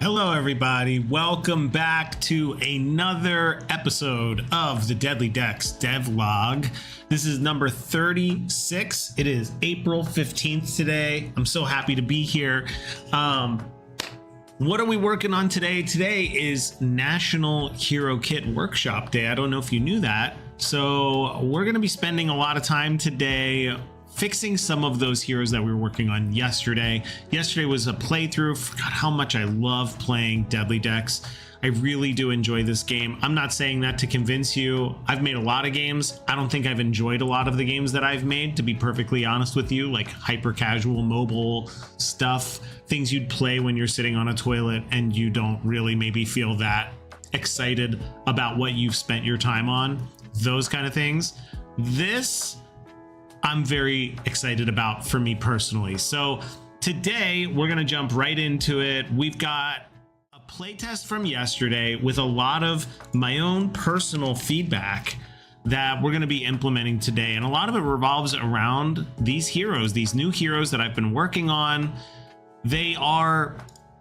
Hello everybody, welcome back to another episode of the Deadly Decks Devlog. This is number 36. It is April 15th today. I'm so happy to be here. What are we working on today? Today is National Hero Kit Workshop Day. I don't know if you knew that. So we're going to be spending a lot of time today fixing some of those heroes that we were working on yesterday. Yesterday was a playthrough. Forgot how much I love playing Deadly Decks. I really do enjoy this game. I'm not saying that to convince you. I've made a lot of games. I don't think I've enjoyed a lot of the games that I've made, to be perfectly honest with you, like hyper casual mobile stuff, things you'd play when you're sitting on a toilet and you don't really maybe feel that excited about what you've spent your time on, those kind of things. This I'm very excited about for me personally. So today we're going to jump right into it. We've got a playtest from yesterday with a lot of my own personal feedback that we're going to be implementing today. And a lot of it revolves around these heroes, these new heroes that I've been working on. They are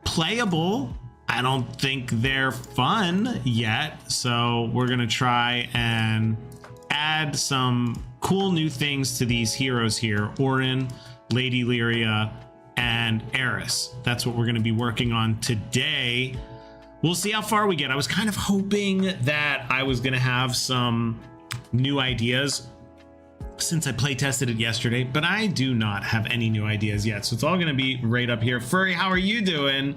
playable. I don't think they're fun yet. So we're going to try and add some cool new things to these heroes here: Orin, Lady Lyria, and Eris. That's what we're going to be working on today. We'll see how far we get. I was kind of hoping that I was going to have some new ideas since I play tested it yesterday, but I do not have any new ideas yet. So it's all going to be right up here. Furry, how are you doing?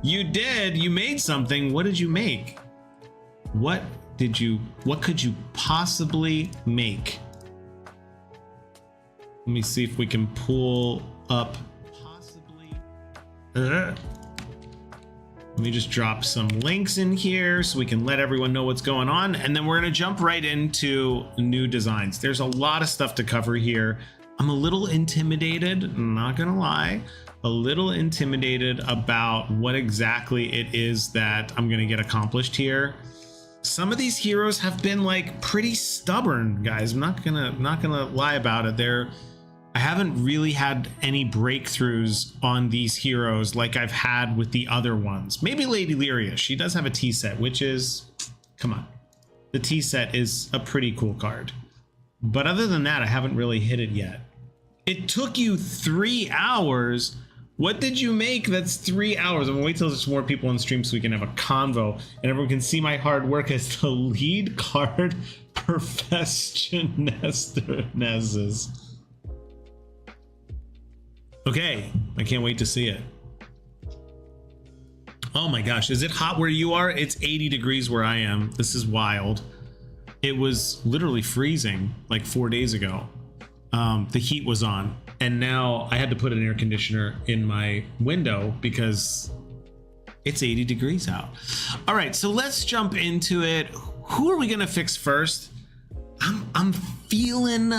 You made something. What did you make? What could you possibly make? Let me see if we can pull up possibly. Let me just drop some links in here so we can let everyone know what's going on. And then we're going to jump right into new designs. There's a lot of stuff to cover here. I'm a little intimidated, I'm not going to lie, a little intimidated about what exactly it is that I'm going to get accomplished here. Some of these heroes have been like pretty stubborn, guys. I'm not gonna lie about it. I haven't really had any breakthroughs on these heroes like I've had with the other ones. Maybe Lady Lyria. She does have a T set, which is, come on, the T set is a pretty cool card. But other than that, I haven't really hit it yet. It took you 3 hours. What did you make that's 3 hours? I'm gonna wait till there's more people on stream so we can have a convo and everyone can see my hard work as the lead card Professionesses. Okay, I can't wait to see it. Oh my gosh, is it hot where you are? It's 80 degrees where I am. This is wild. It was literally freezing like 4 days ago. The heat was on. And now I had to put an air conditioner in my window because it's 80 degrees out. All right, so let's jump into it. Who are we gonna fix first? I'm feeling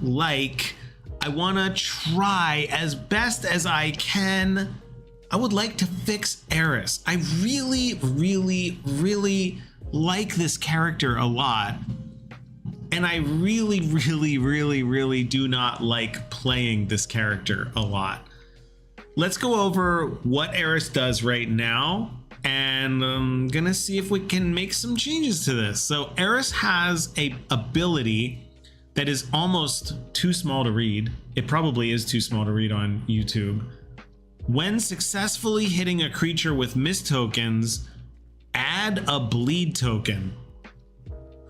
like I wanna try as best as I can. I would like to fix Eris. I really like this character a lot. And I really do not like playing this character a lot. Let's go over what Eris does right now, and I'm gonna see if we can make some changes to this. So Eris has a ability that is almost too small to read. It probably is too small to read on YouTube. When successfully hitting a creature with miss tokens, add a bleed token.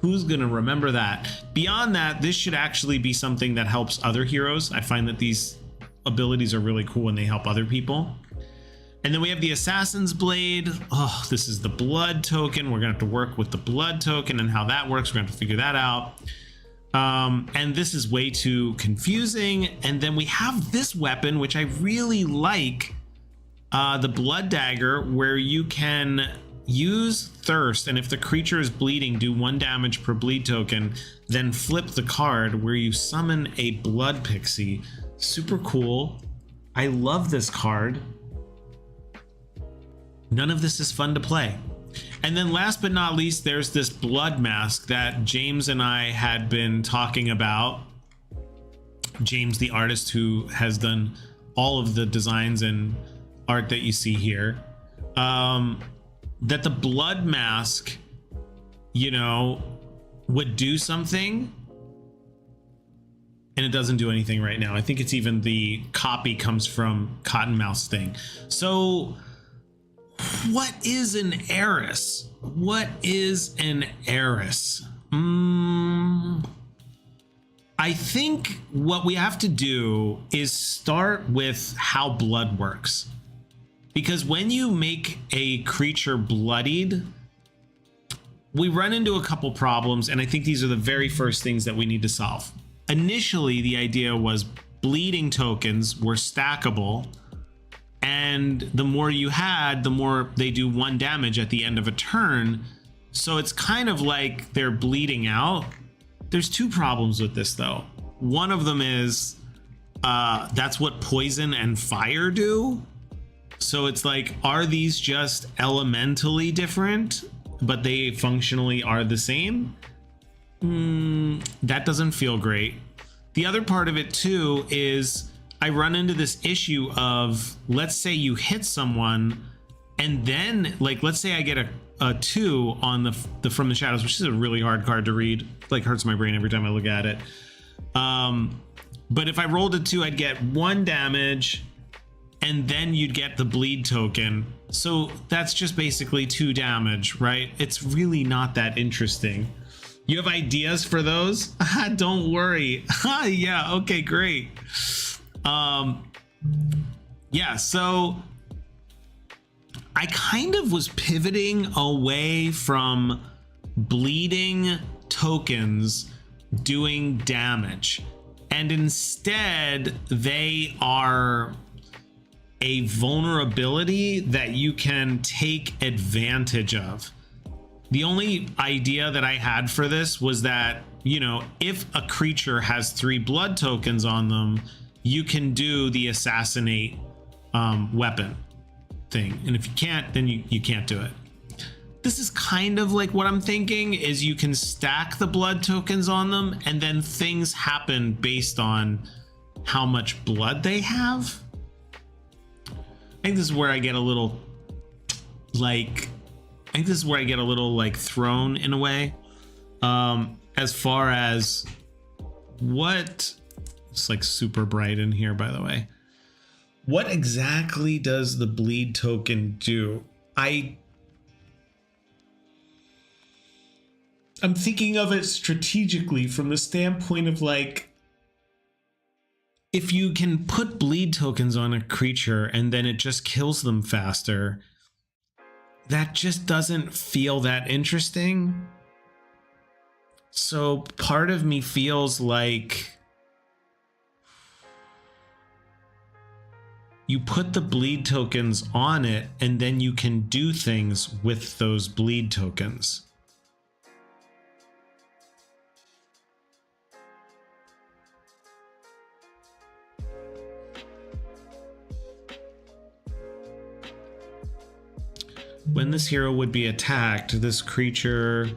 Who's gonna remember that? Beyond that, this should actually be something that helps other heroes. I find that these abilities are really cool when they help other people. And then we have the Assassin's Blade. Oh, this is the blood token. We're gonna have to work with the blood token and how that works. We're gonna have to figure that out. And this is way too confusing. And then we have this weapon, which I really like, the Blood Dagger, where you can use Thirst, and if the creature is bleeding, do 1 damage per bleed token, then flip the card where you summon a blood pixie. Super cool. I love this card. None of this is fun to play. And then last but not least, there's this blood mask that James and I had been talking about. James, the artist who has done all of the designs and art that you see here, that the blood mask, you know, would do something, and it doesn't do anything right now. I think it's even the copy comes from Cottonmouth's thing. So what is an Eris? What is an Eris? I think what we have to do is start with how blood works. Because when you make a creature bloodied, we run into a couple problems, and I think these are the very first things that we need to solve. Initially, the idea was bleeding tokens were stackable, and the more you had, the more they do 1 damage at the end of a turn. So it's kind of like they're bleeding out. There's 2 problems with this though. One of them is that's what poison and fire do. So it's like, are these just elementally different, but they functionally are the same? That doesn't feel great. The other part of it too is I run into this issue of, let's say you hit someone, and then, like, let's say I get a 2 on the From the Shadows, which is a really hard card to read. Like, hurts my brain every time I look at it. But if I rolled a 2, I'd get 1 damage, and then you'd get the bleed token. So that's just basically 2 damage, right? It's really not that interesting. You have ideas for those? Don't worry. Yeah, okay, great. Yeah, so I kind of was pivoting away from bleeding tokens doing damage, and instead they are a vulnerability that you can take advantage of. The only idea that I had for this was that, you know, if a creature has 3 blood tokens on them, you can do the assassinate weapon thing, and if you can't, then you can't do it. This is kind of like what I'm thinking, is you can stack the blood tokens on them, and then things happen based on how much blood they have. I think this is where I get a little like thrown in a way, as far as what, it's like super bright in here, by the way. What exactly does the bleed token do? I'm thinking of it strategically from the standpoint of, like, if you can put bleed tokens on a creature and then it just kills them faster, that just doesn't feel that interesting. So part of me feels like you put the bleed tokens on it, and then you can do things with those bleed tokens. When this hero would be attacked, this creature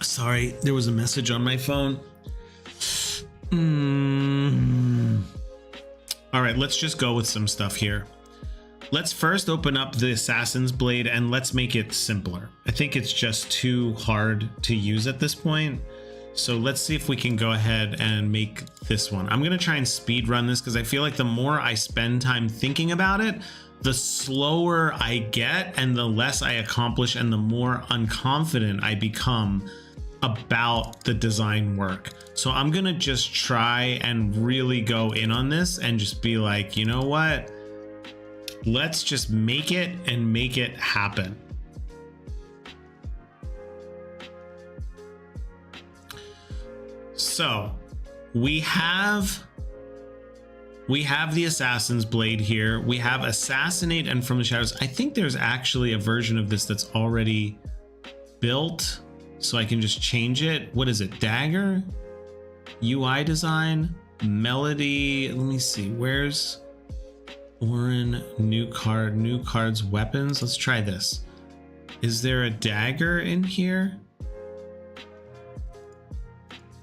Sorry, there was a message on my phone. All right, let's just go with some stuff here. Let's first open up the Assassin's Blade and let's make it simpler. I think it's just too hard to use at this point. So let's see if we can go ahead and make this one. I'm gonna try and speed run this because I feel like the more I spend time thinking about it, the slower I get and the less I accomplish and the more unconfident I become about the design work. So I'm gonna just try and really go in on this and just be like, you know what? Let's just make it and make it happen. So we have the Assassin's Blade here. We have Assassinate and From the Shadows. I think there's actually a version of this that's already built, so I can just change it. What is it? Dagger? UI design? Melody? Let me see. Where's Orin? New card, new cards, weapons. Let's try this. Is there a dagger in here?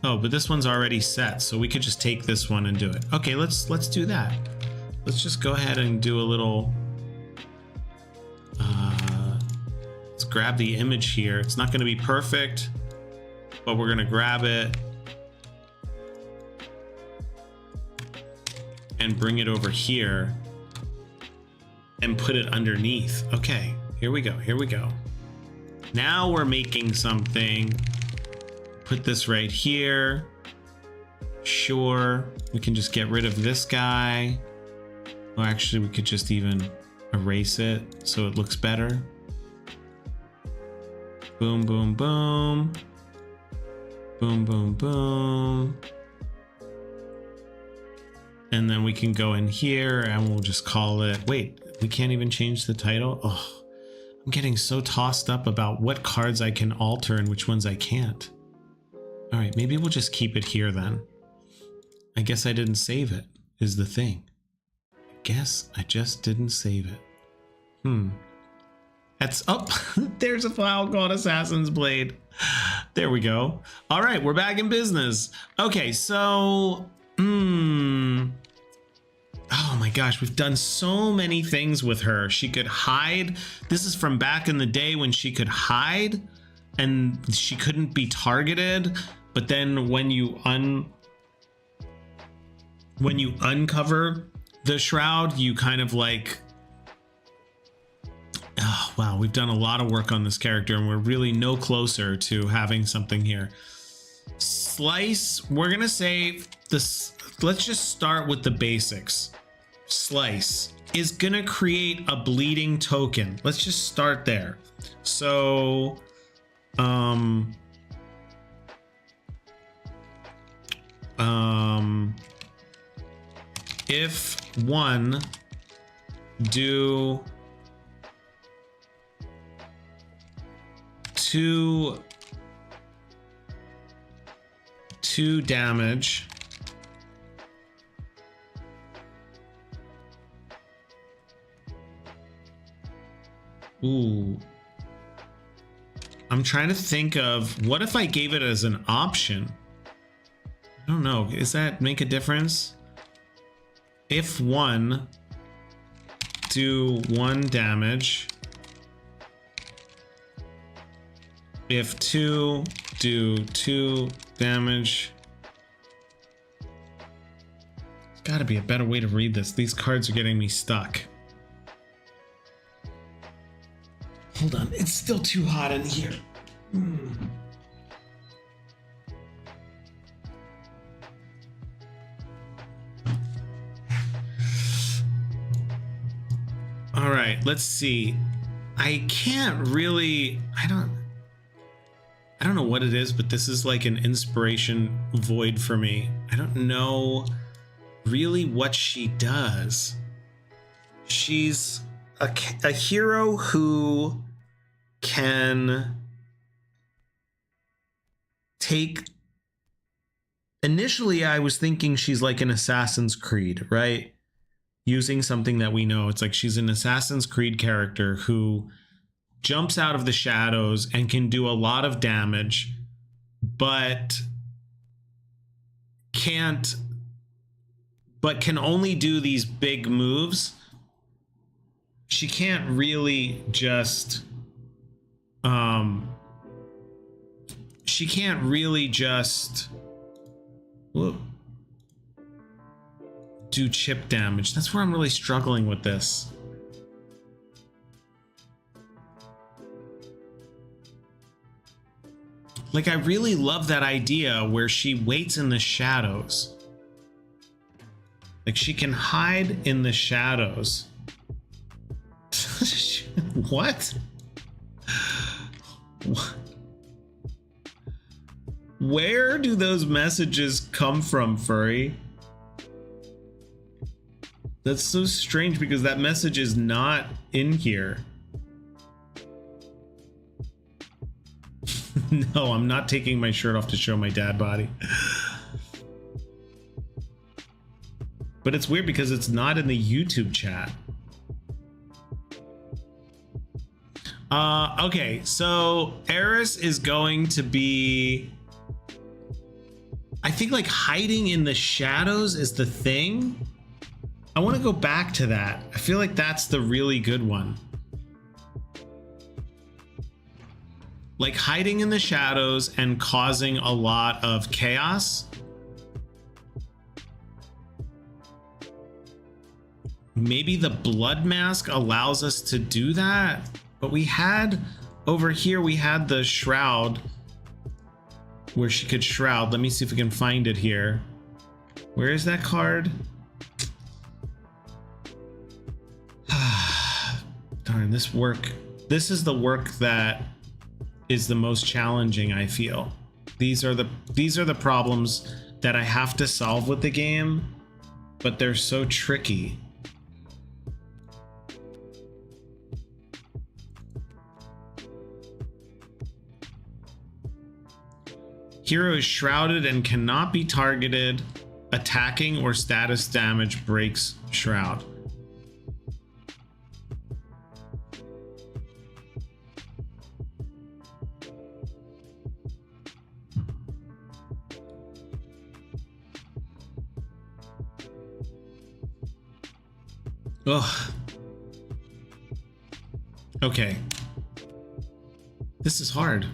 Oh, but this one's already set, so we could just take this one and do it. Okay, let's do that. Let's just go ahead and do a little. Let's grab the image here. It's not going to be perfect, but we're going to grab it and bring it over here and put it underneath. Okay, here we go. Here we go. Now we're making something. Put this right here. Sure, we can just get rid of this guy. Well, actually, we could just even erase it so it looks better. Boom, boom, boom. Boom, boom, boom. And then we can go in here and we'll just call it. Wait, we can't even change the title? Oh, I'm getting so tossed up about what cards I can alter and which ones I can't. All right, maybe we'll just keep it here then. I guess I didn't save it, is the thing. I guess I just didn't save it. That's, oh, there's a file called Assassin's Blade. There we go. All right, we're back in business. Okay, so, oh my gosh, we've done so many things with her. She could hide. This is from back in the day when she could hide and she couldn't be targeted. But then when you uncover the shroud, you kind of like, oh wow, we've done a lot of work on this character and we're really no closer to having something here. Slice, we're gonna say this, let's just start with the basics. Slice is gonna create a bleeding token. Let's just start there. So if one do two damage, ooh, I'm trying to think of what if I gave it as an option. I don't know. Does that make a difference? If one do 1 damage, if two do 2 damage. There's got to be a better way to read this. These cards are getting me stuck. Hold on, it's still too hot in here. All right, let's see. I can't really, I don't know what it is, but this is like an inspiration void for me. I don't know really what she does. She's a hero who can take, initially I was thinking she's like an Assassin's Creed, right? Using something that we know. It's like she's an Assassin's Creed character who jumps out of the shadows and can do a lot of damage, but can only do these big moves. She can't really just do chip damage. That's where I'm really struggling with this. Like, I really love that idea where she waits in the shadows. Like, she can hide in the shadows. What? Where do those messages come from, Furry? That's so strange because that message is not in here. No, I'm not taking my shirt off to show my dad body. But it's weird because it's not in the YouTube chat. Okay, so Eris is going to be, I think like hiding in the shadows is the thing. I want to go back to that. I feel like that's the really good one. Like hiding in the shadows and causing a lot of chaos. Maybe the blood mask allows us to do that. But we had over here, we had the shroud where she could shroud. Let me see if we can find it here. Where is that card? Darn, this work. This is the work that is the most challenging, I feel. These are the problems that I have to solve with the game, but they're so tricky. Hero is shrouded and cannot be targeted. Attacking or status damage breaks shroud. Ugh. Okay. This is hard.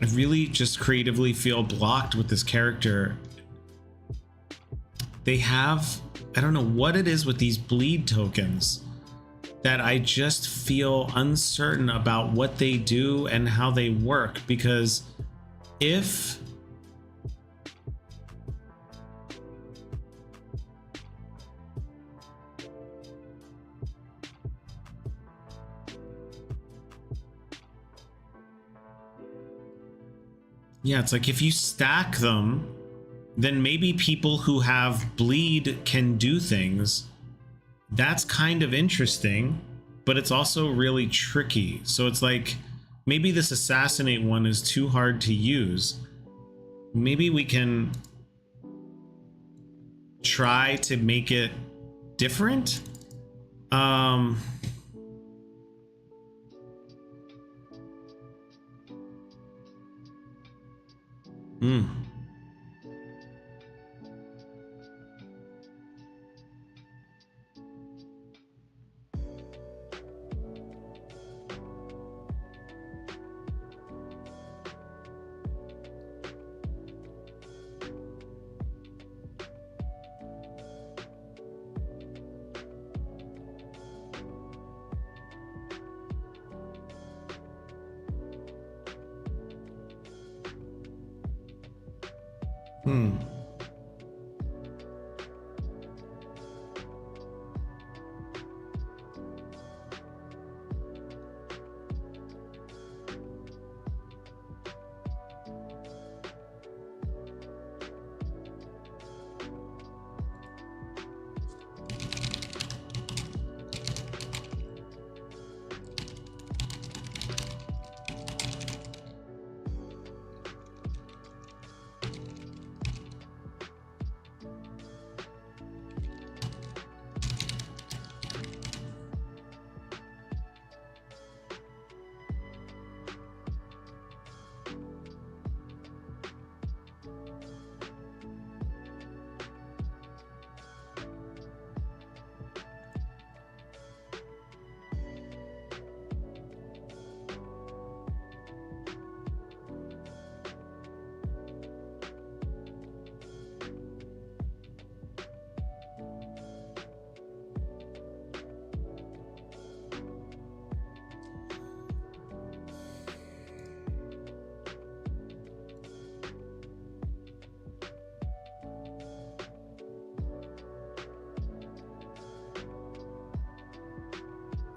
I really just creatively feel blocked with this character. They have, I don't know what it is with these bleed tokens, that I just feel uncertain about what they do and how they work, because if yeah, it's like if you stack them, then maybe people who have bleed can do things. That's kind of interesting, but it's also really tricky. So it's like maybe this assassinate one is too hard to use. Maybe we can try to make it different.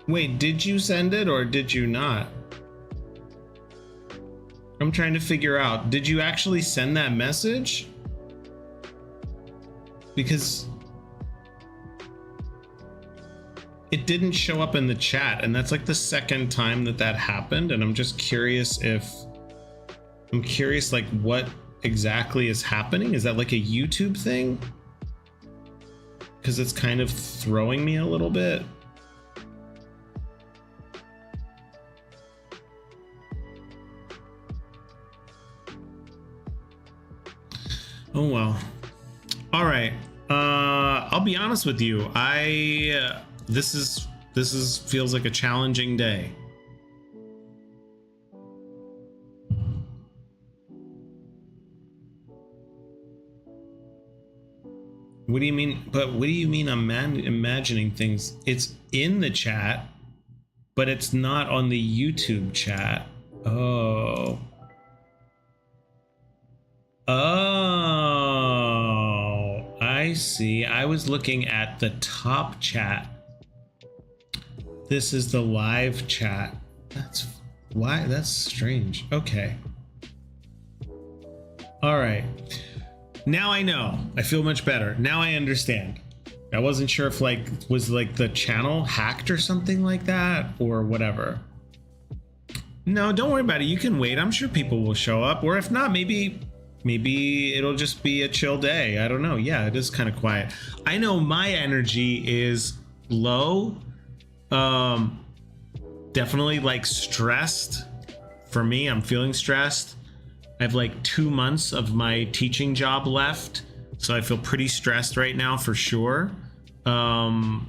Wait, did you send it or did you not? I'm trying to figure out, did you actually send that message? Because it didn't show up in the chat, and that's like the second time that that happened, and I'm just curious like what exactly is happening. Is that like a YouTube thing? Because it's kind of throwing me a little bit. Oh well. All right. I'll be honest with you. This is feels like a challenging day. What do you mean? But what do you mean I'm imagining things? It's in the chat, but it's not on the YouTube chat. Oh. Oh, I see. I was looking at the top chat. This is the live chat. That's why. That's strange. Okay. All right. Now I know. I feel much better. Now I understand. I wasn't sure if was the channel hacked or something like that or whatever. No, don't worry about it. You can wait. I'm sure people will show up. Or if not, maybe it'll just be a chill day. I don't know. Yeah, it is kind of quiet. I know my energy is low. Definitely stressed. For me, I'm feeling stressed. I have 2 months of my teaching job left, so I feel pretty stressed right now for sure. And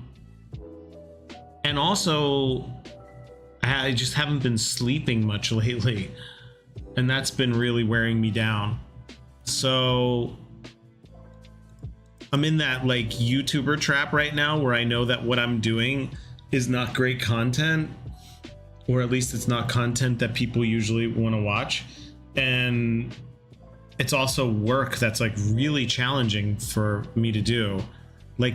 also, I just haven't been sleeping much lately, and that's been really wearing me down. So I'm in that YouTuber trap right now where I know that what I'm doing is not great content, or at least it's not content that people usually want to watch. And it's also work that's really challenging for me to do,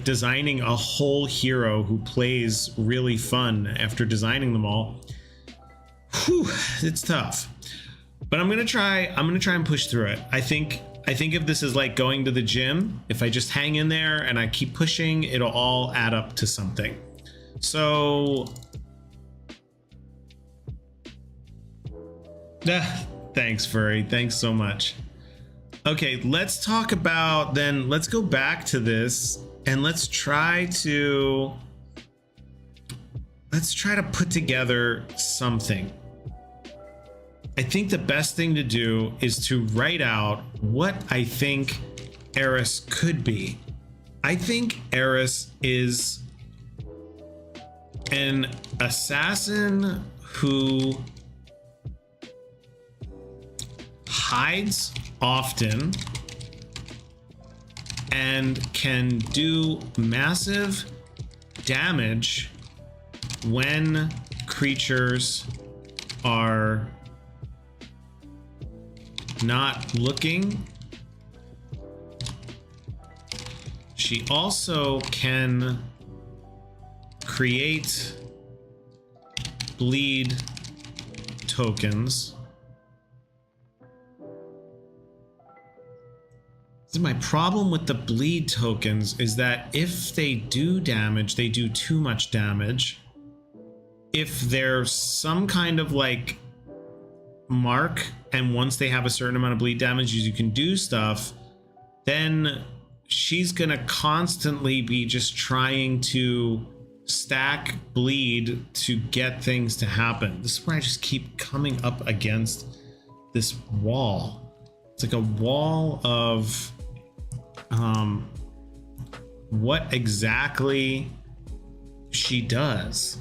designing a whole hero who plays really fun after designing them all. Whew, it's tough, but I'm gonna try and push through it. I think if this is going to the gym, if I just hang in there and I keep pushing, it'll all add up to something. So thanks, Furry. Thanks so much. Okay, let's talk about then. Let's go back to this and let's try to put together something. I think the best thing to do is to write out what I think Eris could be. I think Eris is an assassin who hides often and can do massive damage when creatures are not looking. She also can create bleed tokens. My problem with the bleed tokens is that if they do damage, they do too much damage. If there's some kind of mark, and once they have a certain amount of bleed damage, you can do stuff, then she's gonna constantly be just trying to stack bleed to get things to happen. This is where I just keep coming up against this wall. It's like a wall of what exactly she does.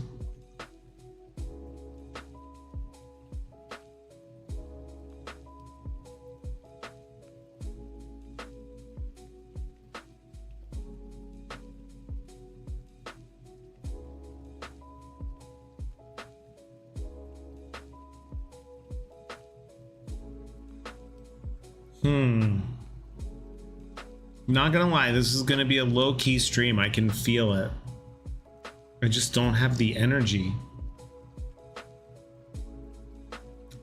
Not gonna lie, this is gonna be a low-key stream. I can feel it. I just don't have the energy.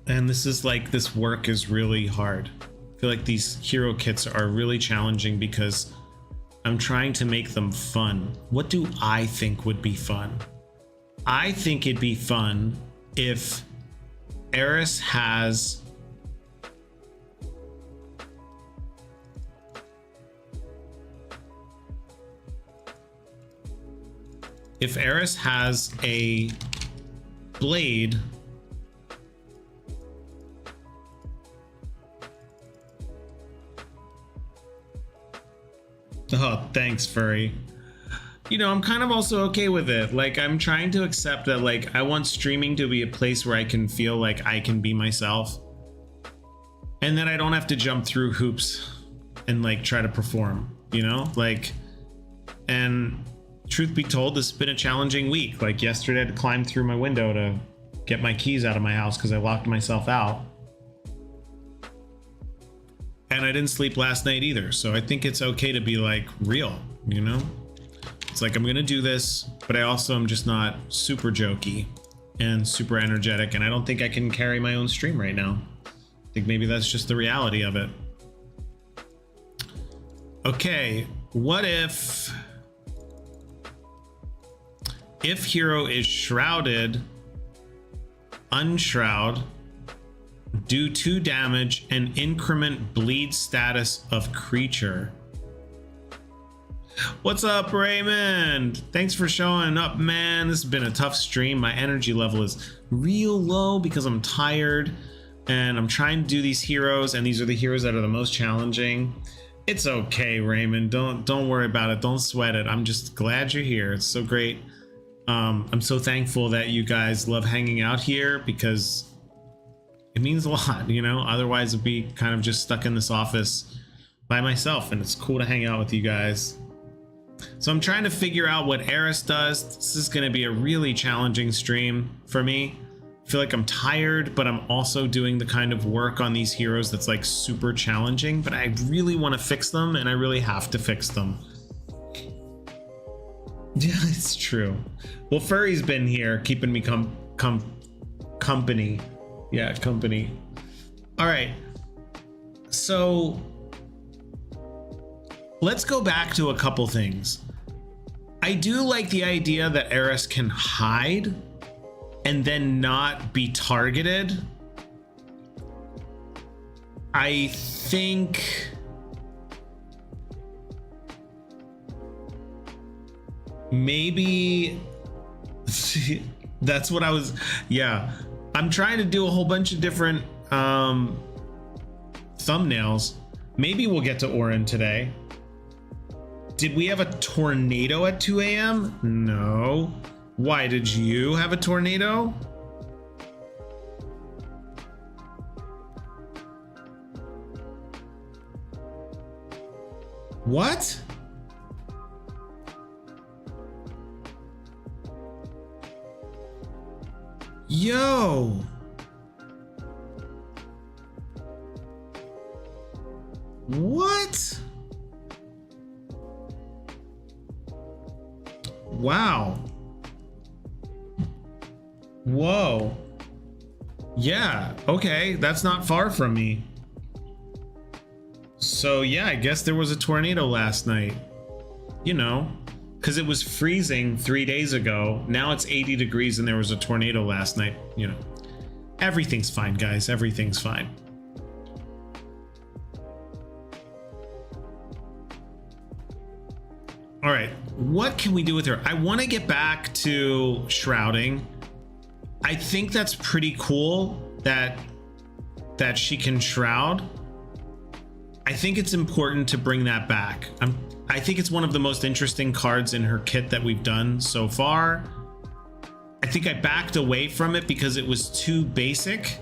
And this is this work is really hard. I feel like these hero kits are really challenging because I'm trying to make them fun. What do I think would be fun? I think it'd be fun if Eris has a blade Oh, thanks, furry. You know, I'm kind of also okay with it. Like, I'm trying to accept that, like, I want streaming to be a place where I can feel like I can be myself. And that I don't have to jump through hoops and, like, try to perform, you know? Like, and truth be told, this has been a challenging week. Like, yesterday I had to climb through my window to get my keys out of my house because I locked myself out. And I didn't sleep last night either. So I think it's okay to be, like, real, you know? It's like, I'm gonna do this, but I also am just not super jokey and super energetic, and I don't think I can carry my own stream right now. I think maybe that's just the reality of it. Okay, what if hero is shrouded, unshroud, do 2 damage and increment bleed status of creature? What's up, Raymond? Thanks for showing up, man. This has been a tough stream. My energy level is real low because I'm tired and I'm trying to do these heroes, and these are the heroes that are the most challenging. It's okay, Raymond. Don't worry about it. Don't sweat it. I'm just glad you're here. It's so great. I'm so thankful that you guys love hanging out here because it means a lot, you know? Otherwise I'd be kind of just stuck in this office by myself, and it's cool to hang out with you guys. So I'm trying to figure out what Eris does. This is going to be a really challenging stream for me. I feel like I'm tired, but I'm also doing the kind of work on these heroes that's like super challenging, but I really want to fix them, and I really have to fix them. Yeah, it's true. Well, Furry's been here keeping me company. Yeah, company. All right. So let's go back to a couple things. I do like the idea that Eris can hide and then not be targeted. I think maybe that's what I was, yeah. I'm trying to do a whole bunch of different thumbnails. Maybe we'll get to Orin today. Did we have a tornado at 2 a.m.? No. Why, did you have a tornado? What? Yo. What? Wow. Whoa. Yeah, okay, that's not far from me. So yeah, I guess there was a tornado last night. You know, because it was freezing 3 days ago. Now it's 80 degrees and there was a tornado last night. You know, everything's fine, guys. Everything's fine. All right, what can we do with her? I want to get back to shrouding. I think that's pretty cool that she can shroud. I think it's important to bring that back. I think it's one of the most interesting cards in her kit that we've done so far. I think I backed away from it because it was too basic.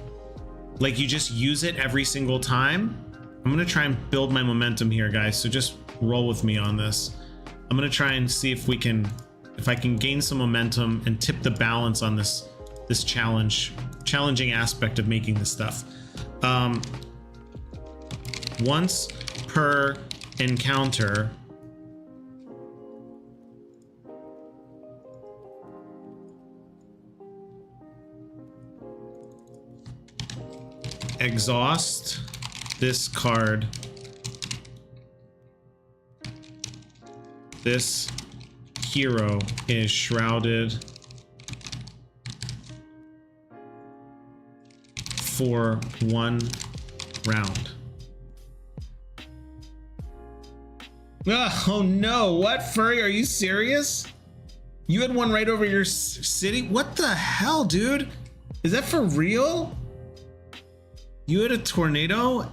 Like, you just use it every single time. I'm gonna try and build my momentum here, guys, so just roll with me on this. I'm gonna try and see if I can gain some momentum and tip the balance on this challenging aspect of making this stuff. Once per encounter, exhaust this card. This hero is shrouded for 1 round. Oh no, what, Furry? Are you serious? You had one right over your city? What the hell, dude? Is that for real? You had a tornado?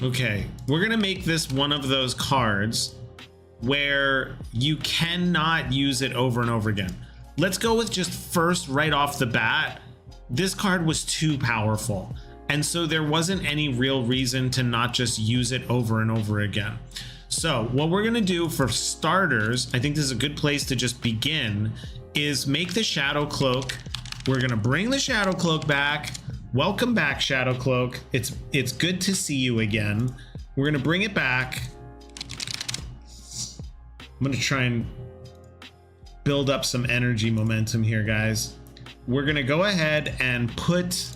Okay, we're gonna make this one of those cards where you cannot use it over and over again. Let's go with just first, right off the bat, this card was too powerful. And so there wasn't any real reason to not just use it over and over again. So what we're gonna do for starters, I think this is a good place to just begin, is make the Shadow Cloak. We're gonna bring the Shadow Cloak back. Welcome back, Shadow Cloak. It's good to see you again. We're gonna bring it back. I'm gonna try and build up some energy momentum here, guys. We're gonna go ahead and put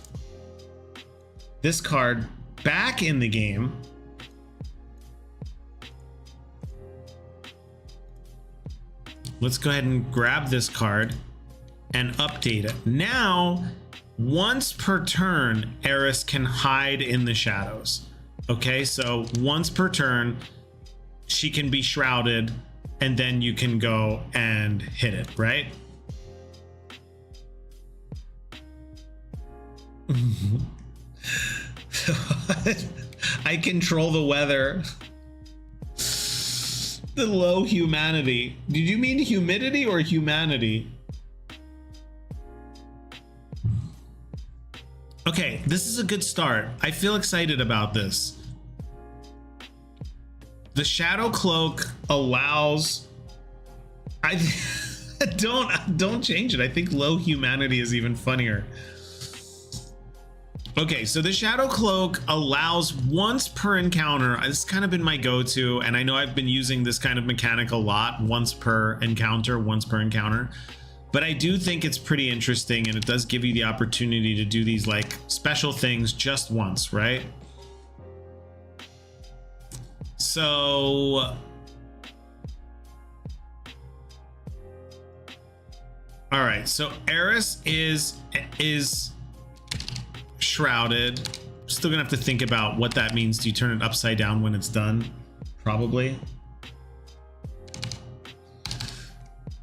this card back in the game. Let's go ahead and grab this card and update it. Now, once per turn, Eris can hide in the shadows. Okay, so once per turn, she can be shrouded, and then you can go and hit it, right? I control the weather. The low humanity. Did you mean humidity or humanity? Okay, this is a good start. I feel excited about this. The Shadow Cloak allows... don't change it. I think low humanity is even funnier. Okay, so the Shadow Cloak allows once per encounter. It's kind of been my go-to, and I know I've been using this kind of mechanic a lot, once per encounter. But I do think it's pretty interesting, and it does give you the opportunity to do these like special things just once, right? So all right, so Eris is shrouded. Still gonna have to think about what that means. Do you turn it upside down when it's done? Probably.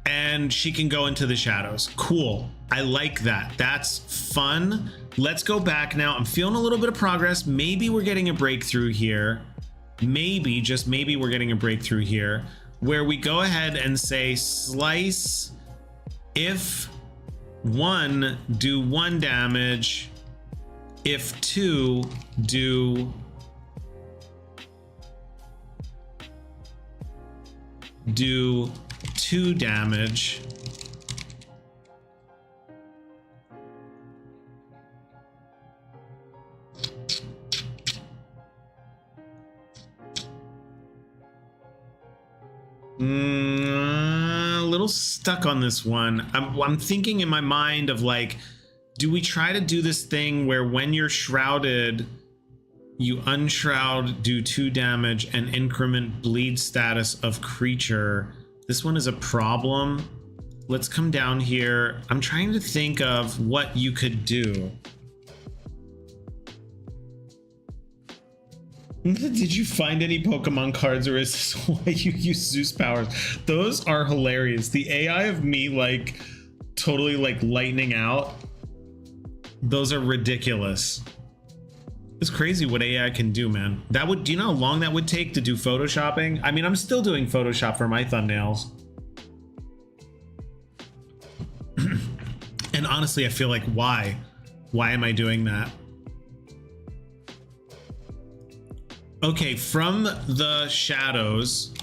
And she can go into the shadows. Cool. I like that. That's fun. Let's go back now. I'm feeling a little bit of progress. Maybe we're getting a breakthrough here. Maybe, just maybe we're getting a breakthrough here where we go ahead and say slice if 1, do 1 damage. If 2, do 2 damage. A little stuck on this one. I'm thinking in my mind of like, do we try to do this thing where when you're shrouded, you unshroud, do 2 damage, and increment bleed status of creature? This one is a problem. Let's come down here. I'm trying to think of what you could do. Did you find any Pokemon cards, or is this why you use Zeus powers? Those are hilarious. The AI of me like totally like lightning out. Those are ridiculous. It's crazy what AI can do, man. That would, do you know how long that would take to do photoshopping? I mean, I'm still doing Photoshop for my thumbnails. And honestly, I feel like why am I doing that? Okay, from the shadows,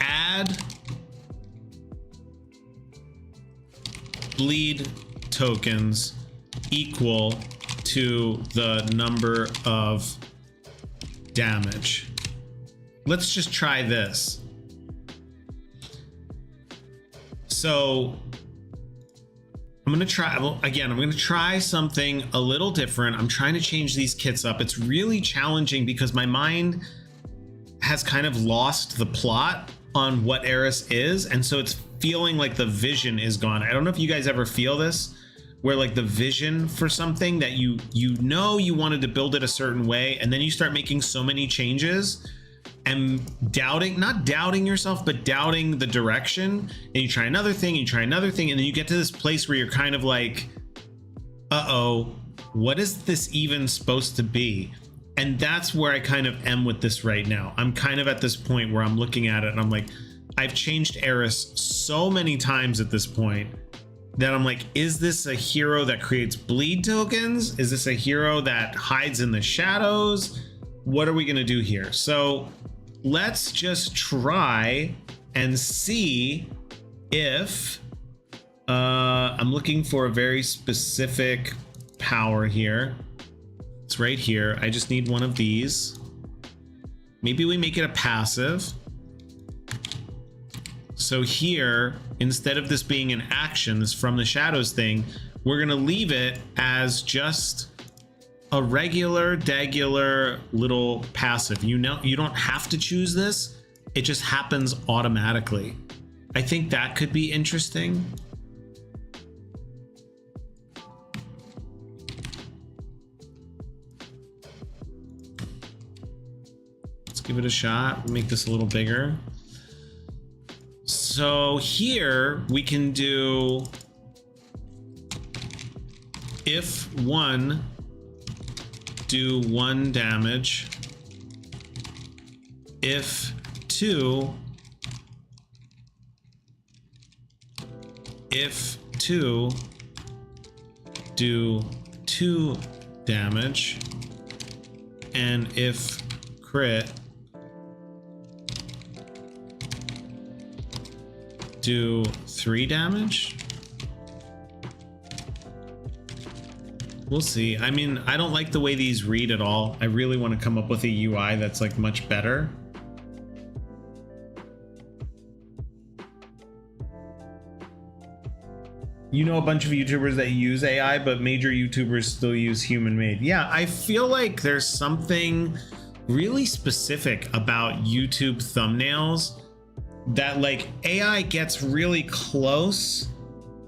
add bleed tokens equal to the number of damage. Let's just try this. So I'm gonna try, well, again, I'm gonna try something a little different. I'm trying to change these kits up. It's really challenging because my mind has kind of lost the plot on what Eris is, and so it's feeling like the vision is gone. I don't know if you guys ever feel this, where like the vision for something that you know you wanted to build it a certain way, and then you start making so many changes and doubting, not doubting yourself, but doubting the direction, and you try another thing, and you try another thing, and then you get to this place where you're kind of like, uh-oh, what is this even supposed to be? And that's where I kind of am with this right now. I'm kind of at this point where I'm looking at it and I'm like, I've changed Eris so many times at this point that I'm like, is this a hero that creates bleed tokens? Is this a hero that hides in the shadows? What are we gonna do here? So let's just try and see if I'm looking for a very specific power here. It's right here. I just need one of these. Maybe we make it a passive. So here, instead of this being an action, this from the shadows thing, we're gonna leave it as just a regular degular little passive. You know, you don't have to choose this. It just happens automatically. I think that could be interesting. Let's give it a shot. We'll make this a little bigger. So here we can do if one, do 1 damage. If 2, do 2 damage. And if crit, do 3 damage. We'll see. I mean, I don't like the way these read at all. I really want to come up with a UI that's like much better. You know a bunch of YouTubers that use AI, but major YouTubers still use human made. Yeah, I feel like there's something really specific about YouTube thumbnails that like AI gets really close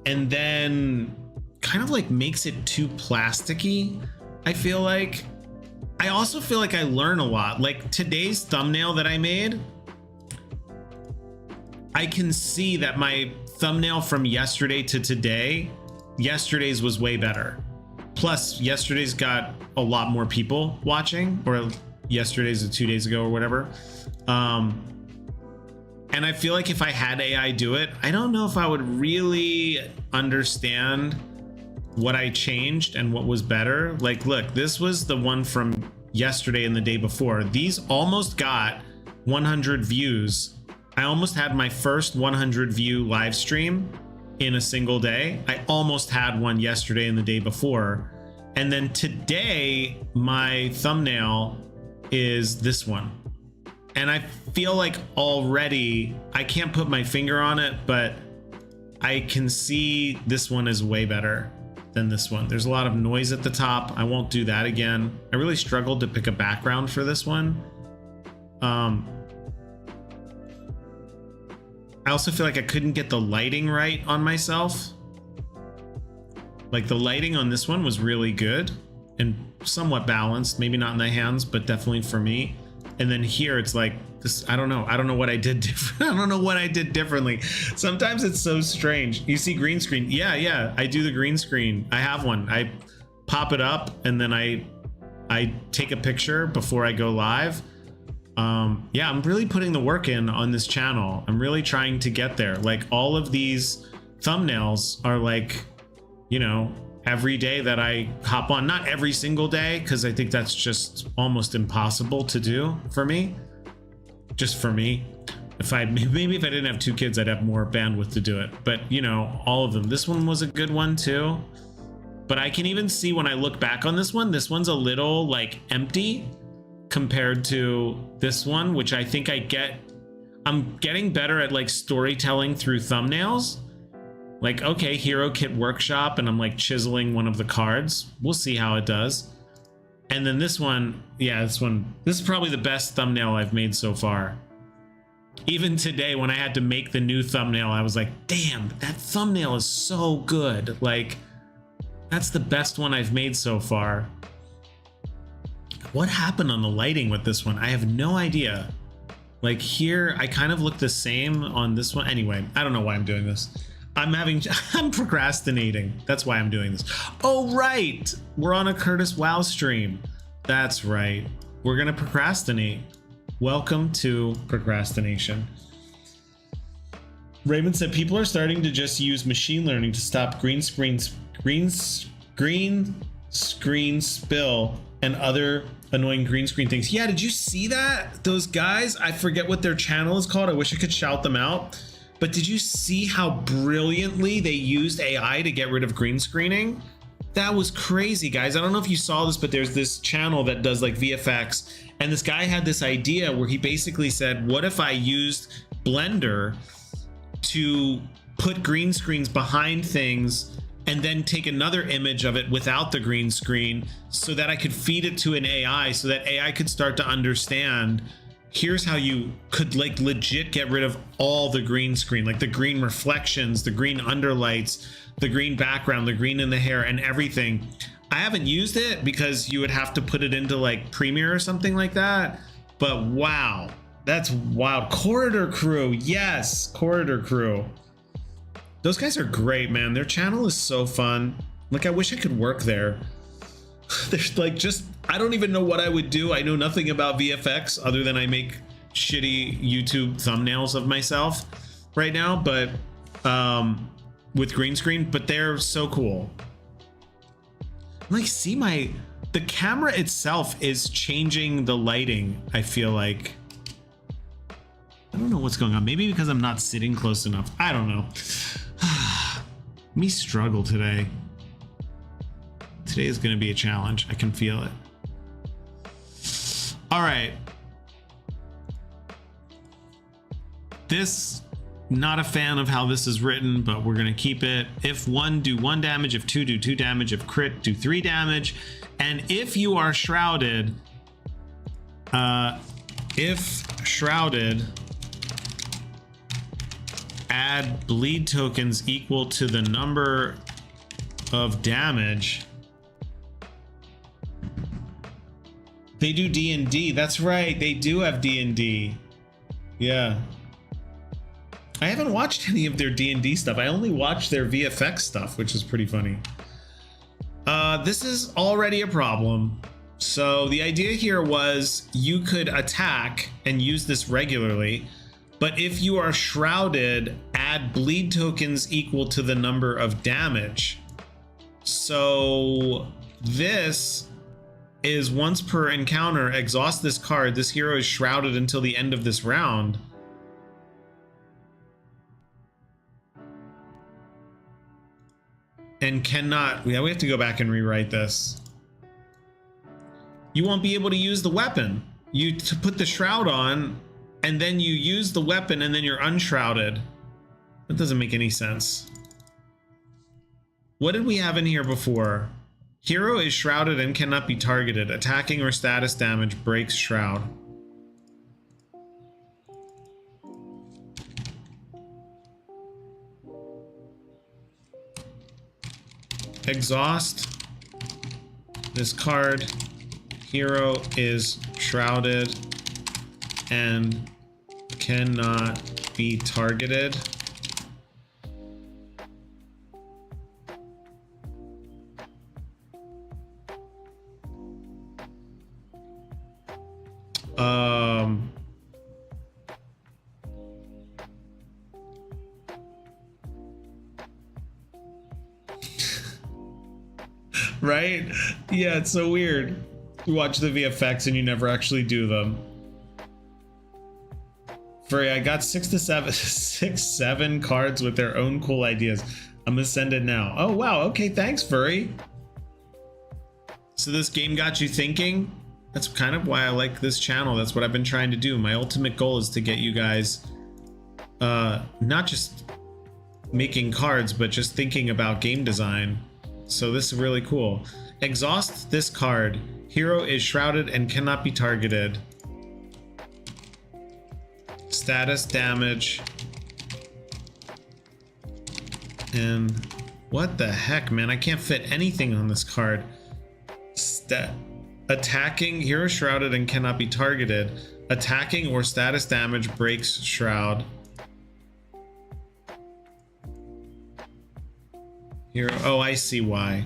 and then kind of like makes it too plasticky. I feel like I also feel like I learn a lot. Like today's thumbnail that I made, I can see that my thumbnail from yesterday to today, yesterday's was way better. Plus yesterday's got a lot more people watching, or yesterday's 2 days ago or whatever. And I feel like if I had AI do it, I don't know if I would really understand what I changed and what was better. Like, look, this was the one from yesterday and the day before. These almost got 100 views. I almost had my first 100 view live stream in a single day. I almost had one yesterday and the day before. And then today, my thumbnail is this one. And I feel like already, I can't put my finger on it, but I can see this one is way better than this one. There's a lot of noise at the top. I won't do that again. I really struggled to pick a background for this one. I also feel like I couldn't get the lighting right on myself. Like the lighting on this one was really good and somewhat balanced, maybe not in the hands, but definitely for me. And then here it's like this, I don't know what I did different. I don't know what I did differently. Sometimes it's so strange. You see green screen. Yeah, I do the green screen. I have one. I pop it up and then I take a picture before I go live. Yeah, I'm really putting the work in on this channel. I'm really trying to get there. Like all of these thumbnails are like, you know, every day that I hop on, not every single day, because I think that's just almost impossible to do for me. Just for me. Maybe if I didn't have 2 kids, I'd have more bandwidth to do it. But you know, all of them. This one was a good one too. But I can even see when I look back on this one's a little like empty compared to this one, which I think I'm getting better at like storytelling through thumbnails. Like, okay, Hero Kit Workshop, and I'm like chiseling one of the cards. We'll see how it does. And then this one, yeah, this is probably the best thumbnail I've made so far. Even today, when I had to make the new thumbnail, I was like, damn, that thumbnail is so good. Like, that's the best one I've made so far. What happened on the lighting with this one? I have no idea. Like here, I kind of look the same on this one. Anyway, I don't know why I'm doing this. I'm procrastinating. That's why I'm doing this. Oh, right. We're on a Curtis WoW stream. That's right. We're going to procrastinate. Welcome to procrastination. Raymond said people are starting to just use machine learning to stop green screen spill and other annoying green screen things. Yeah, did you see that? Those guys, I forget what their channel is called. I wish I could shout them out. But did you see how brilliantly they used AI to get rid of green screening? That was crazy, guys. I don't know if you saw this, but there's this channel that does like VFX, and this guy had this idea where he basically said, what if I used Blender to put green screens behind things and then take another image of it without the green screen so that I could feed it to an AI so that AI could start to understand, here's how you could like legit get rid of all the green screen, like the green reflections, the green underlights, the green background, the green in the hair, and everything. I haven't used it because you would have to put it into like Premiere or something like that. But wow, that's wild. Corridor Crew, yes, Corridor Crew. Those guys are great, man. Their channel is so fun. Like, I wish I could work there. There's like just, I don't even know what I would do. I know nothing about VFX other than I make shitty YouTube thumbnails of myself right now, but with green screen, but they're so cool. Like, see the camera itself is changing the lighting, I feel like. I don't know what's going on. Maybe because I'm not sitting close enough. I don't know. Me struggle today. Today is going to be a challenge. I can feel it. All right. This, not a fan of how this is written, but we're going to keep it. If 1, do 1 damage. If 2, do 2 damage. If crit, do 3 damage. And if you are shrouded, add bleed tokens equal to the number of damage. They do D&D. That's right. They do have D&D. Yeah. I haven't watched any of their D&D stuff. I only watched their VFX stuff, which is pretty funny. This is already a problem. So the idea here was you could attack and use this regularly, but if you are shrouded, add bleed tokens equal to the number of damage. So this is once per encounter, exhaust this card. This hero is shrouded until the end of this round. And cannot, yeah, we have to go back and rewrite this. You won't be able to use the weapon. You to put the shroud on, and then you use the weapon, and then you're unshrouded. That doesn't make any sense. What did we have in here before? Hero is shrouded and cannot be targeted. Attacking or status damage breaks shroud. Exhaust this card. Hero is shrouded and cannot be targeted. Right? Yeah, it's so weird. You watch the VFX and you never actually do them. Furry, I got 6 to 7 cards with their own cool ideas. I'm gonna send it now. Oh wow, okay, thanks, Furry. So this game got you thinking? That's kind of why I like this channel. That's what I've been trying to do. My ultimate goal is to get you guys not just making cards, but just thinking about game design. So this is really cool. Exhaust this card. Hero is shrouded and cannot be targeted. Status damage. And what the heck, man? I can't fit anything on this card. Attacking. Hero shrouded and cannot be targeted. Attacking or status damage breaks shroud. Hero. Oh, I see why.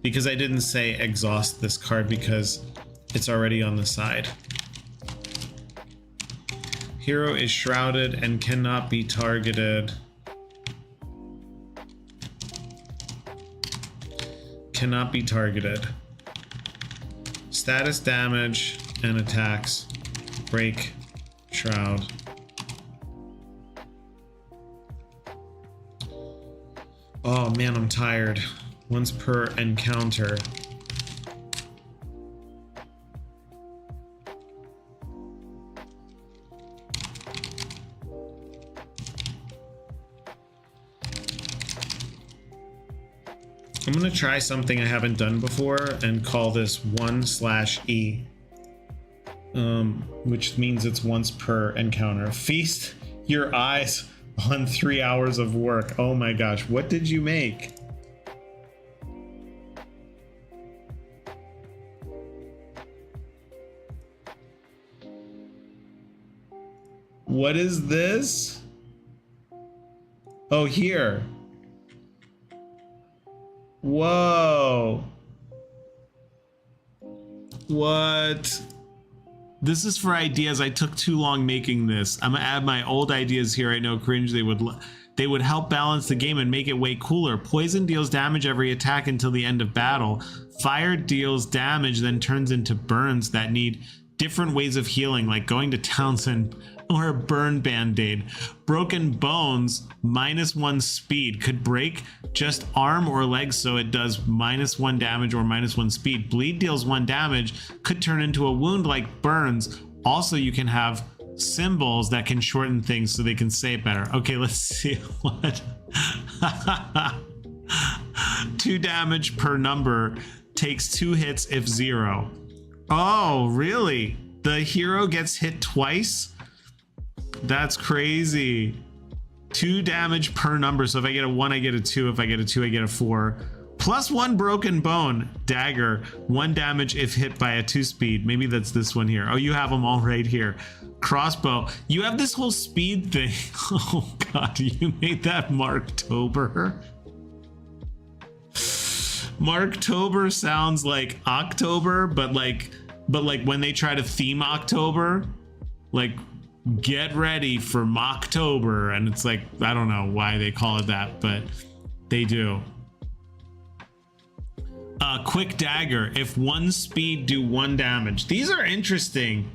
Because I didn't say exhaust this card because it's already on the side. Hero is shrouded and cannot be targeted. Cannot be targeted. Status damage and attacks. Break. Shroud. Oh man, I'm tired. Once per encounter. I'm gonna try something I haven't done before and call this 1/E. Which means it's once per encounter. Feast your eyes on 3 hours of work. Oh my gosh, what did you make? What is this? Oh, here. Whoa. What? This is for ideas. I took too long making this. I'm gonna add my old ideas here. I know cringe. They would help balance the game and make it way cooler. Poison deals damage every attack until the end of battle. Fire deals damage, then turns into burns that need different ways of healing, like going to Townsend or a burn band-aid. Broken bones, -1 speed. Could break just arm or leg, so it does -1 damage or -1 speed. Bleed deals 1 damage. Could turn into a wound like burns. Also, you can have symbols that can shorten things so they can say it better. Okay, let's see what. 2 damage per number. Takes 2 hits if 0. Oh, really? The hero gets hit twice? That's crazy. 2 damage per number. So if I get a 1, I get a 2. If I get a 2, I get a 4. +1 broken bone. Dagger. 1 damage if hit by a 2 speed. Maybe that's this one here. Oh, you have them all right here. Crossbow. You have this whole speed thing. Oh god, you made that Marktober. Marktober sounds like October, but like when they try to theme October, like get ready for Mocktober, and it's like, I don't know why they call it that, but they do. Quick dagger. If 1 speed, do 1 damage. These are interesting.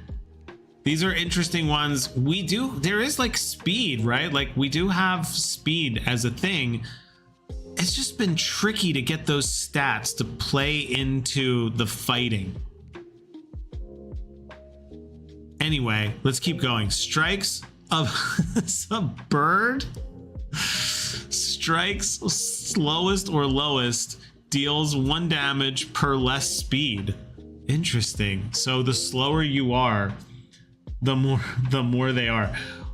These are interesting ones. There is like speed, right? Like we do have speed as a thing. It's just been tricky to get those stats to play into the fighting. Anyway, let's keep going. Strikes of a bird. Strikes slowest or lowest deals 1 damage per less speed. Interesting. So the slower you are, the more they are.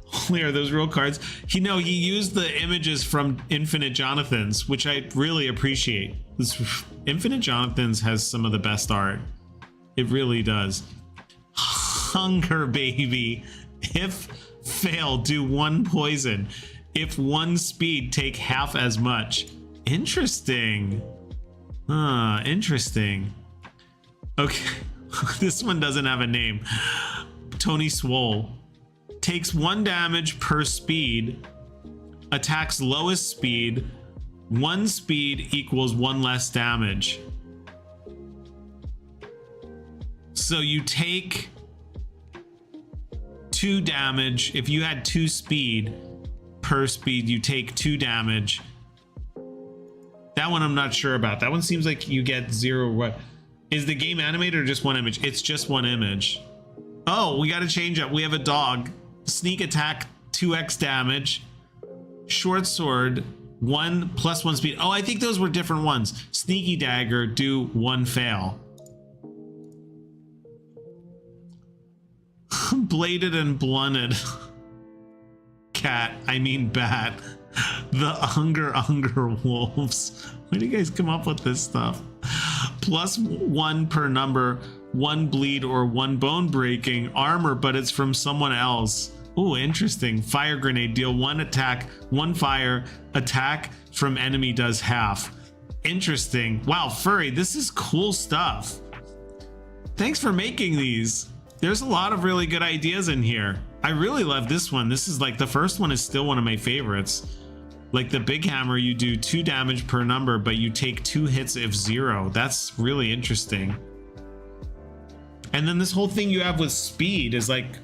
Holy, are those real cards? He used the images from Infinite Jonathan's, which I really appreciate. Infinite Jonathan's has some of the best art. It really does. Hunger baby. If fail, do 1 poison. If 1 speed, take half as much. Interesting. Interesting. Okay. This one doesn't have a name. Tony Swole. Takes 1 damage per speed. Attacks lowest speed. 1 speed equals 1 less damage. So you take 2 damage. If you had 2 speed per speed, you take 2 damage. That one I'm not sure about. That one seems like you get 0. What is the game animated or just 1 image? It's just 1 image. Oh, we got to change up. We have a dog. Sneak attack 2x damage. Short sword 1 + 1 speed. Oh, I think those were different ones. Sneaky dagger, do 1 fail. Bladed and blunted. Cat, I mean bat. The Unger wolves. Where do you guys come up with this stuff? +1 per number. 1 bleed or 1 bone breaking. Armor, but it's from someone else. Ooh, interesting. Fire grenade, deal 1 attack, 1 fire. Attack from enemy does half. Interesting. Wow, Furry, this is cool stuff. Thanks for making these. There's a lot of really good ideas in here. I really love this one. This is like, the first one is still one of my favorites. Like the big hammer, you do 2 damage per number, but you take 2 hits if 0. That's really interesting. And then this whole thing you have with speed is like,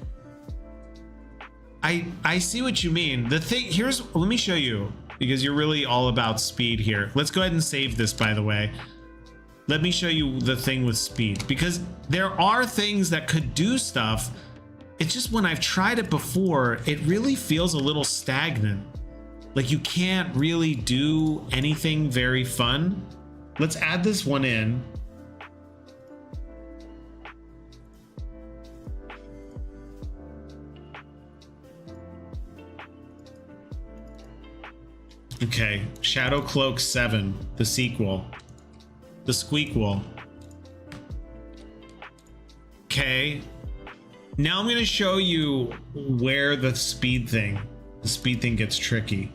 I see what you mean. The thing here's, let me show you, because you're really all about speed here. Let's go ahead and save this, by the way. Let me show you the thing with speed, because there are things that could do stuff. It's just when I've tried it before, it really feels a little stagnant. Like you can't really do anything very fun. Let's add this one in. Okay, Shadow Cloak 7, the sequel. The Squeakquel. Okay. Now I'm going to show you where the speed thing gets tricky.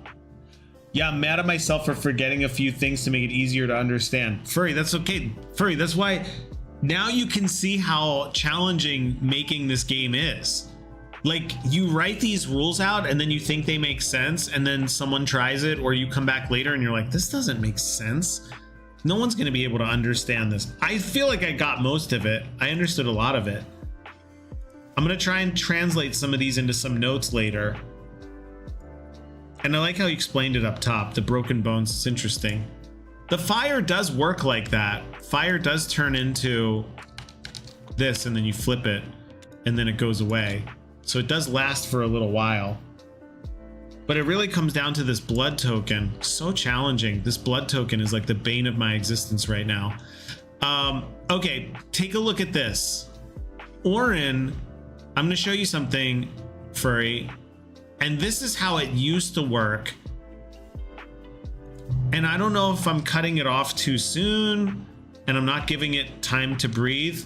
Yeah, I'm mad at myself for forgetting a few things to make it easier to understand. Furry, that's okay. Furry, that's why now you can see how challenging making this game is. Like, you write these rules out and then you think they make sense, and then someone tries it, or you come back later and you're like, this doesn't make sense. No one's going to be able to understand this. I feel like I got most of it. I understood a lot of it. I'm going to try and translate some of these into some notes later. And I like how you explained it up top, the broken bones. It's interesting. The fire does work like that. Fire does turn into this, and then you flip it, and then it goes away. So it does last for a little while. But it really comes down to this blood token. So challenging. This blood token is like the bane of my existence right now. Okay, take a look at this. Orin, I'm going to show you something, Furry. And this is how it used to work. And I don't know if I'm cutting it off too soon and I'm not giving it time to breathe,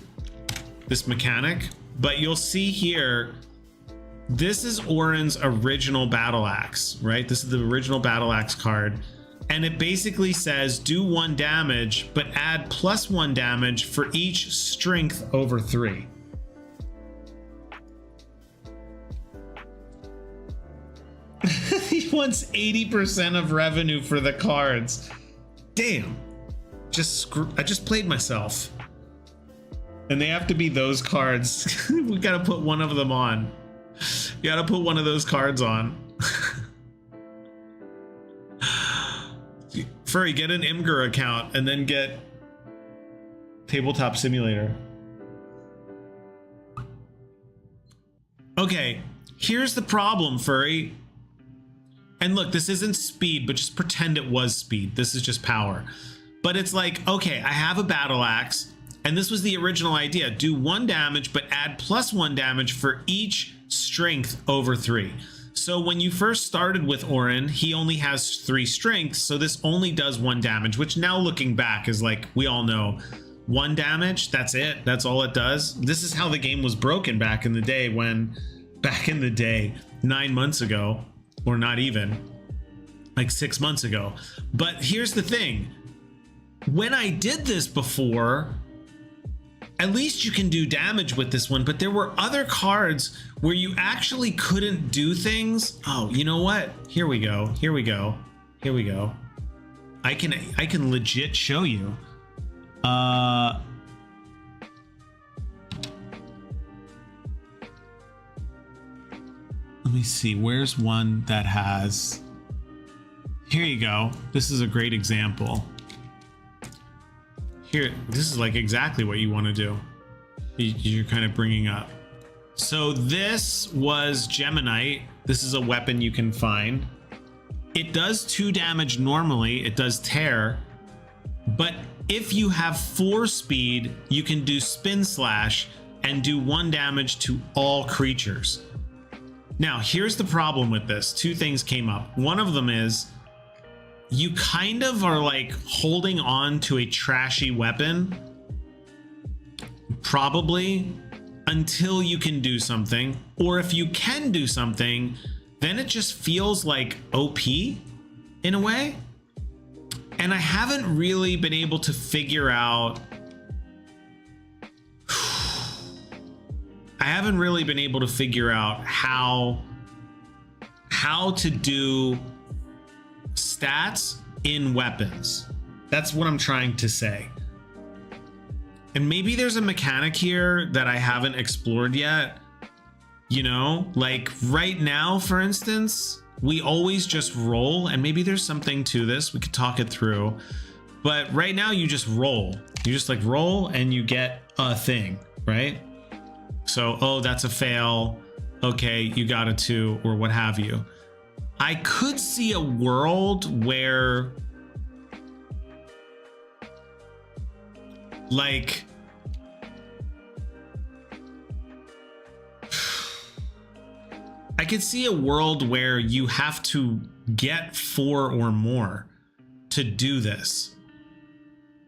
this mechanic. But you'll see here, this is Orin's original battle axe, right? This is the original battle axe card. And it basically says do 1 damage, but add +1 damage for each strength over 3. He wants 80% of revenue for the cards. Damn. I just played myself. And they have to be those cards. We gotta put one of them on. You gotta put one of those cards on. Furry, get an Imgur account and then get Tabletop Simulator. Okay, here's the problem, Furry. And look, this isn't speed, but just pretend it was speed. This is just power. But it's like, okay, I have a battle axe, and this was the original idea. Do 1 damage, but add +1 damage for each strength over 3. So when you first started with Orin, he only has 3 strengths, so this only does 1 damage, which now looking back is like, we all know, 1 damage, that's it. That's all it does. This is how the game was broken back in the day, 9 months ago. Or not even, like 6 months ago. But here's the thing. When I did this before, at least you can do damage with this one, but there were other cards where you actually couldn't do things. Oh, you know what? Here we go. Here we go. Here we go. I can legit show you. Let me see, where's one that has, here you go. This is a great example. Here, this is like exactly what you want to do. You're kind of bringing up. So this was Geminite. This is a weapon you can find. It does 2 damage normally. It does tear. But if you have 4 speed, you can do Spin Slash and do 1 damage to all creatures. Now, here's the problem with this. 2 things came up. One of them is you kind of are like holding on to a trashy weapon, probably, until you can do something. Or if you can do something, then it just feels like OP in a way. And I haven't really been able to figure out how to do stats in weapons. That's what I'm trying to say. And maybe there's a mechanic here that I haven't explored yet. You know, like right now, for instance, we always just roll, and maybe there's something to this. We could talk it through. But right now you just roll. You just like roll and you get a thing, right? So, oh, that's a fail. Okay, you got a 2 or what have you. I could see a world where like I could see a world where you have to get 4 or more to do this.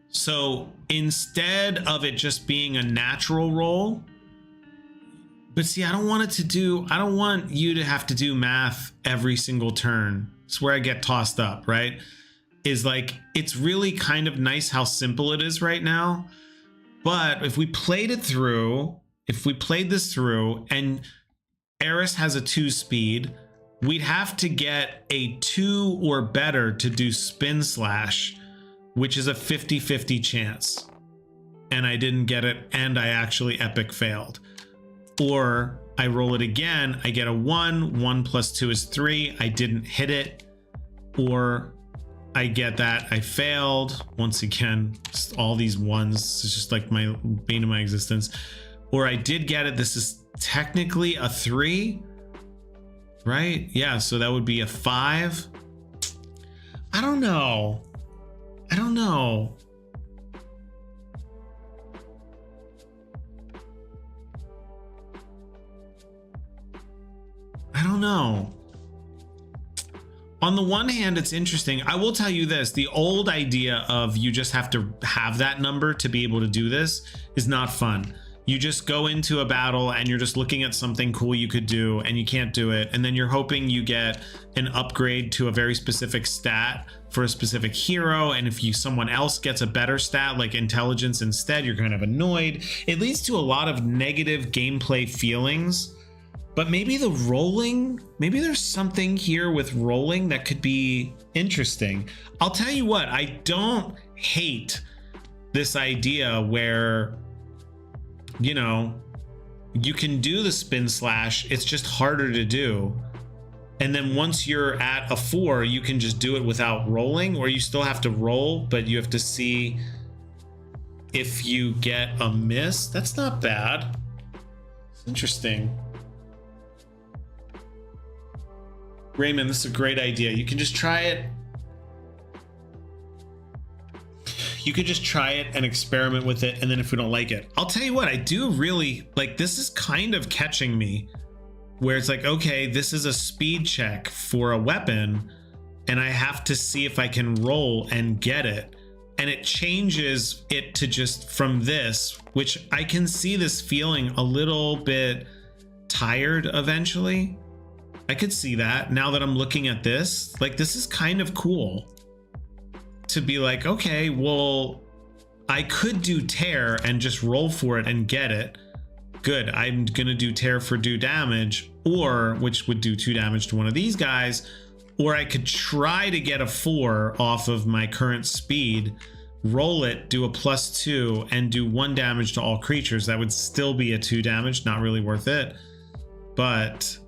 So instead of it just being a natural roll, but see, I don't want you to have to do math every single turn. It's where I get tossed up, right? Is like, it's really kind of nice how simple it is right now. But if we played this through and Eris has a 2 speed, we'd have to get a 2 or better to do spin slash, which is a 50-50 chance. And I didn't get it, and I actually epic failed. Or I roll it again, I get a 1, 1 plus 2 is 3, I didn't hit it. Or I get that, I failed. Once again, just all these ones, it's just like my bane of my existence. Or I did get it, this is technically a 3, right? Yeah, so that would be a 5. I don't know. I don't know. On the one hand, it's interesting. I will tell you this, the old idea of you just have to have that number to be able to do this is not fun. You just go into a battle and you're just looking at something cool you could do and you can't do it. And then you're hoping you get an upgrade to a very specific stat for a specific hero. And if someone else gets a better stat like intelligence instead, you're kind of annoyed. It leads to a lot of negative gameplay feelings. But maybe the rolling, maybe there's something here with rolling that could be interesting. I'll tell you what, I don't hate this idea where, you know, you can do the spin slash, it's just harder to do. And then once you're at a 4, you can just do it without rolling, or you still have to roll, but you have to see if you get a miss. That's not bad. It's interesting. Raymond, this is a great idea. You can just try it. You could just try it and experiment with it, and then if we don't like it, I'll tell you what, I do really like, this is kind of catching me, where it's like, okay, this is a speed check for a weapon, and I have to see if I can roll and get it. And it changes it to just from this, which I can see this feeling a little bit tired eventually. I could see that now that I'm looking at this. Like, this is kind of cool to be like, okay, well, I could do tear and just roll for it and get it. Good, I'm gonna do tear for do damage, or which would do 2 damage to one of these guys, or I could try to get a 4 off of my current speed, roll it, do a +2, and do 1 damage to all creatures. That would still be a 2 damage, not really worth it. But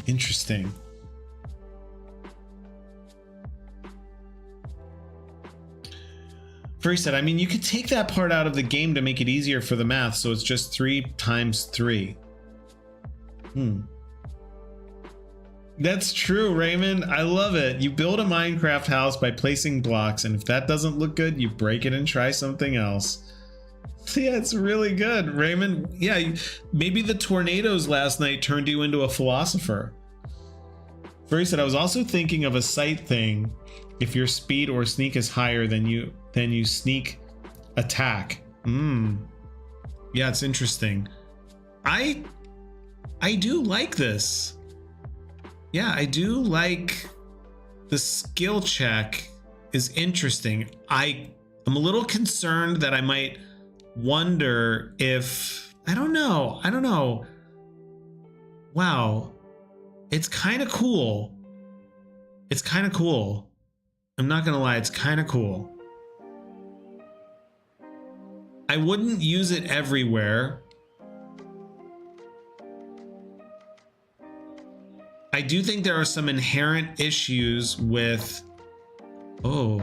interesting. Furry said, I mean, you could take that part out of the game to make it easier for the math, so it's just 3 times 3. That's true, Raymond. I love it. You build a Minecraft house by placing blocks, and if that doesn't look good, you break it and try something else. Yeah, it's really good, Raymond. Yeah, maybe the tornadoes last night turned you into a philosopher. Furry said, I was also thinking of a sight thing. If your speed or sneak is higher than you sneak attack. Yeah, it's interesting. I do like this. Yeah, I do like The skill check is interesting. I'm a little concerned that I might wonder if, I don't know. Wow. It's kind of cool. I'm not gonna lie, it's kind of cool. I wouldn't use it everywhere. I do think there are some inherent issues with... Oh.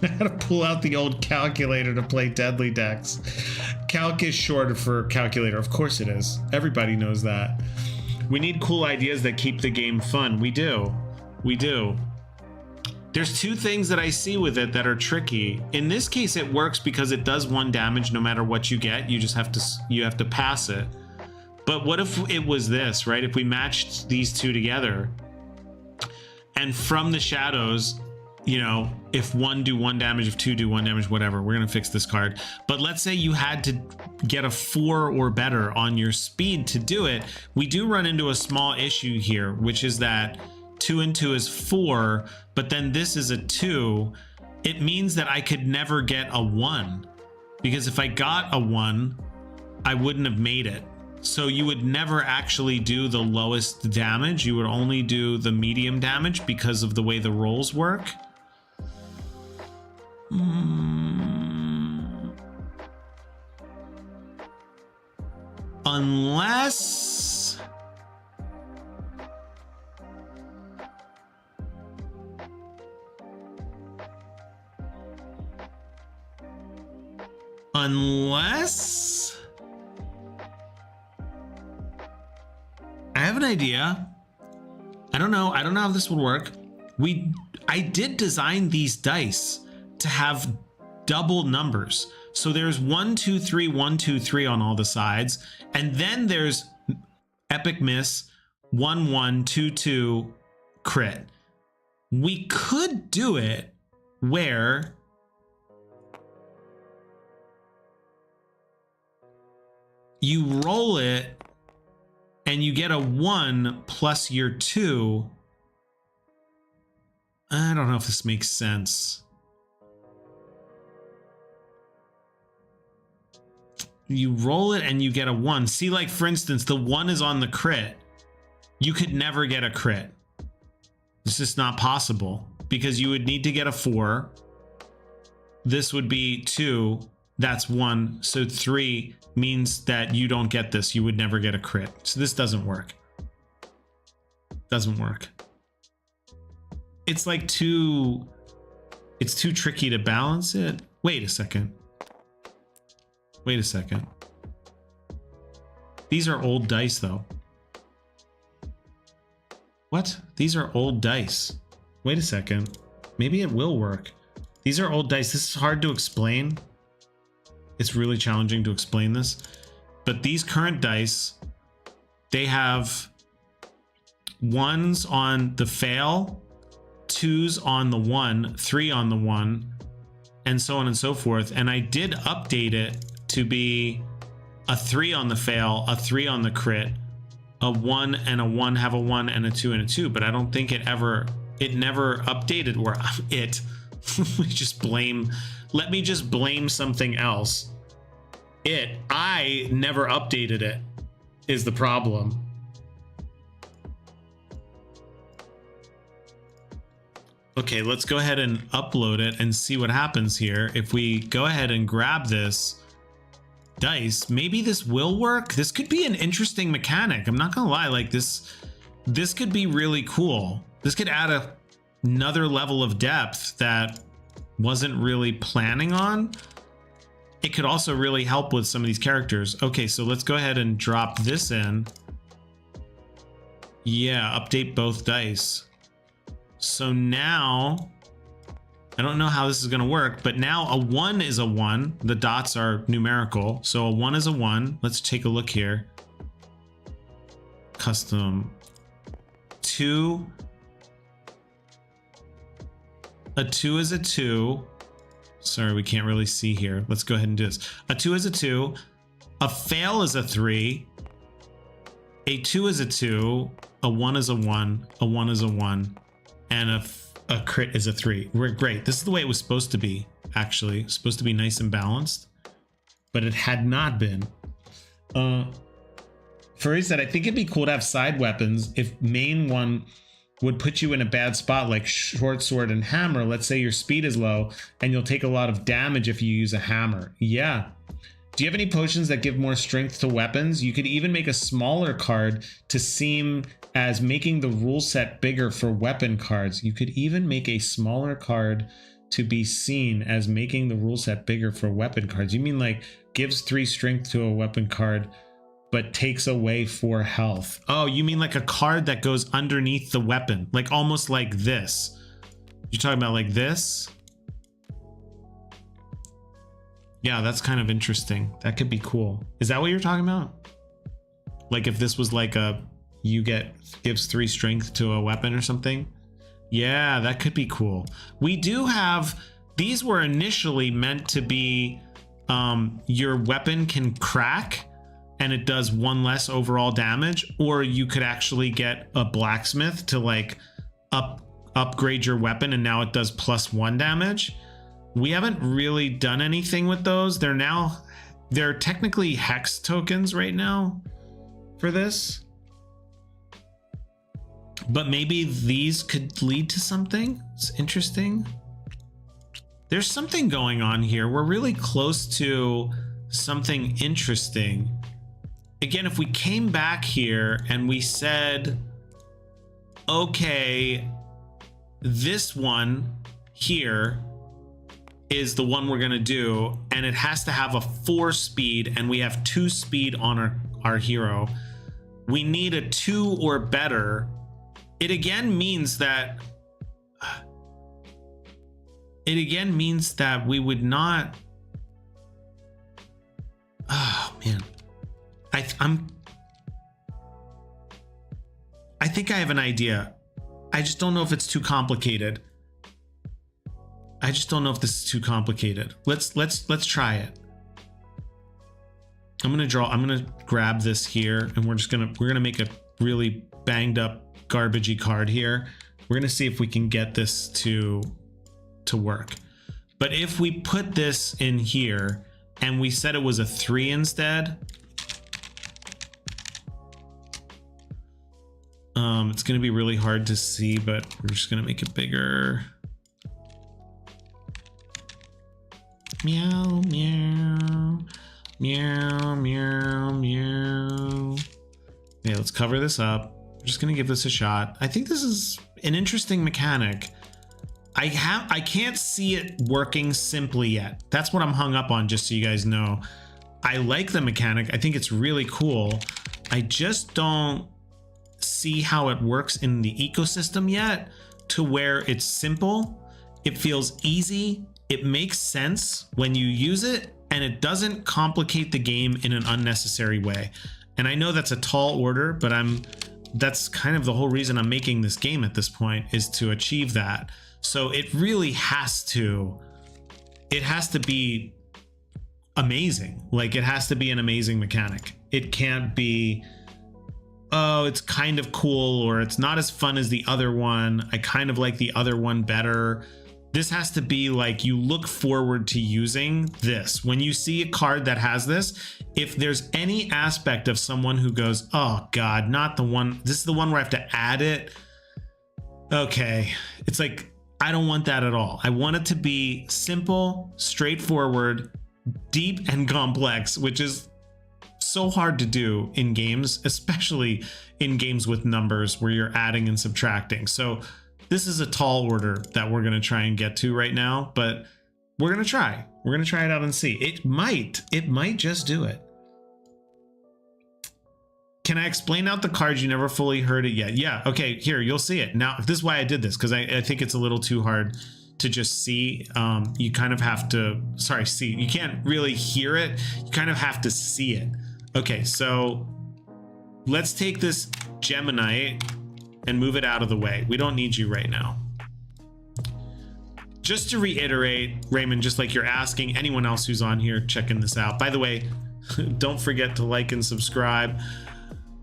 I had to pull out the old calculator to play deadly decks. Calc is short for calculator. Of course it is. Everybody knows that. We need cool ideas that keep the game fun. We do. There's two things that I see with it that are tricky. In this case, it works because it does 1 damage no matter what you get. You just have to pass it. But what if it was this, right? If we matched these two together, and from the shadows, you know, if 1 do 1 damage, if 2 do 1 damage, whatever, we're gonna fix this card. But let's say you had to get a 4 or better on your speed to do it. We do run into a small issue here, which is that 2 and 2 is 4, but then this is a 2. It means that I could never get a 1, because if I got a 1, I wouldn't have made it. So you would never actually do the lowest damage. You would only do the medium damage because of the way the rolls work. Unless... I have an idea. I don't know how this would work. I did design these dice to have double numbers. So there's 1, 2, 3, 1, 2, 3 on all the sides. And then there's epic miss, 1, 1, 2, 2, crit. We could do it where you roll it and you get a 1 plus your 2. I don't know if this makes sense. You roll it and you get a 1. See, like, for instance, the 1 is on the crit. You could never get a crit. It's just not possible because you would need to get a 4. This would be 2. That's 1. So 3 means that you don't get this. You would never get a crit. So this doesn't work. Doesn't work. It's like it's too tricky to balance it. Wait a second. These are old dice, though. What? These are old dice. Wait a second. Maybe it will work. These are old dice. This is hard to explain. It's really challenging to explain this. But these current dice, they have 1s on the fail, 2s on the 1, 3 on the 1, and so on and so forth. And I did update it to be a 3 on the fail, a 3 on the crit, a 1 and a 1 have a 1 and a 2 and a 2, but I don't think it never updated where it let me just blame something else. I never updated it is the problem. Okay, let's go ahead and upload it and see what happens here. If we go ahead and grab this dice, maybe this will work. This could be an interesting mechanic. I'm not gonna lie, like this could be really cool. This could add another level of depth that wasn't really planning on. It could also really help with some of these characters. Okay, so let's go ahead and drop this in. Yeah, update both dice. So now, I don't know how this is going to work, but now a 1 is a 1. The dots are numerical. So a 1 is a 1. Let's take a look here. Custom 2. A 2 is a 2. Sorry, we can't really see here. Let's go ahead and do this. A 2 is a 2. A fail is a 3. A 2 is a 2. A 1 is a 1. A 1 is a 1. And a crit is a 3. We're great. This is the way it was supposed to be, actually. It's supposed to be nice and balanced. But it had not been. Furry said, I think it'd be cool to have side weapons if main one would put you in a bad spot, like short sword and hammer. Let's say your speed is low and you'll take a lot of damage if you use a hammer. Yeah. Do you have any potions that give more strength to weapons? You could even make a smaller card to seem as making the rule set bigger for weapon cards. You could even make a smaller card to be seen as making the rule set bigger for weapon cards. You mean like gives 3 strength to a weapon card but takes away 4 health? Oh, you mean like a card that goes underneath the weapon, like almost like this. You're talking about like this? Yeah, that's kind of interesting. That could be cool. Is that what you're talking about? Like if this was like a gives 3 strength to a weapon or something? Yeah, that could be cool. We do have, these were initially meant to be your weapon can crack and it does 1 less overall damage, or you could actually get a blacksmith to like upgrade your weapon and now it does +1 damage. We haven't really done anything with those. They're technically hex tokens right now for this, but maybe these could lead to something. It's interesting. There's something going on here. We're really close to something interesting. Again, if we came back here and we said, okay, this one here is the one we're gonna do, and it has to have a 4 speed, and we have 2 speed on our hero. We need a 2 or better. It again means that we would not. Oh man, I think I have an idea. I just don't know if it's too complicated. I just don't know if this is too complicated. Let's try it. I'm gonna grab this here, and we're gonna make a really banged up garbagey card here. We're gonna see if we can get this to work. But if we put this in here and we said it was a 3 instead, it's gonna be really hard to see, but we're just gonna make it bigger. Meow, meow, meow, meow, meow. Okay, let's cover this up. We're just gonna give this a shot. I think this is an interesting mechanic. I can't see it working simply yet. That's what I'm hung up on, just so you guys know. I like the mechanic. I think it's really cool. I just don't see how it works in the ecosystem yet, to where it's simple, it feels easy, it makes sense when you use it, and it doesn't complicate the game in an unnecessary way. And I know that's a tall order, but that's kind of the whole reason I'm making this game at this point, is to achieve that. So it really has to be amazing. Like, it has to be an amazing mechanic. It can't be, oh, it's kind of cool, or it's not as fun as the other one. I kind of like the other one better. This has to be like, you look forward to using this. When you see a card that has this, if there's any aspect of someone who goes, oh God, not the one, this is the one where I have to add it. Okay. It's like, I don't want that at all. I want it to be simple, straightforward, deep, and complex, which is so hard to do in games, especially in games with numbers where you're adding and subtracting. So this is a tall order that we're going to try and get to right now, but we're going to try. We're going to try it out and see. It might just do it. Can I explain out the cards? You never fully heard it yet. Yeah. Okay. Here, you'll see it. Now, this is why I did this, because I think it's a little too hard to just see. You kind of have to, see. You can't really hear it. You kind of have to see it. Okay. So let's take this Gemini and move it out of the way. We don't need you right now. just to reiterate, Raymond, just like you're asking anyone else who's on here checking this out. By the way, don't forget to like and subscribe.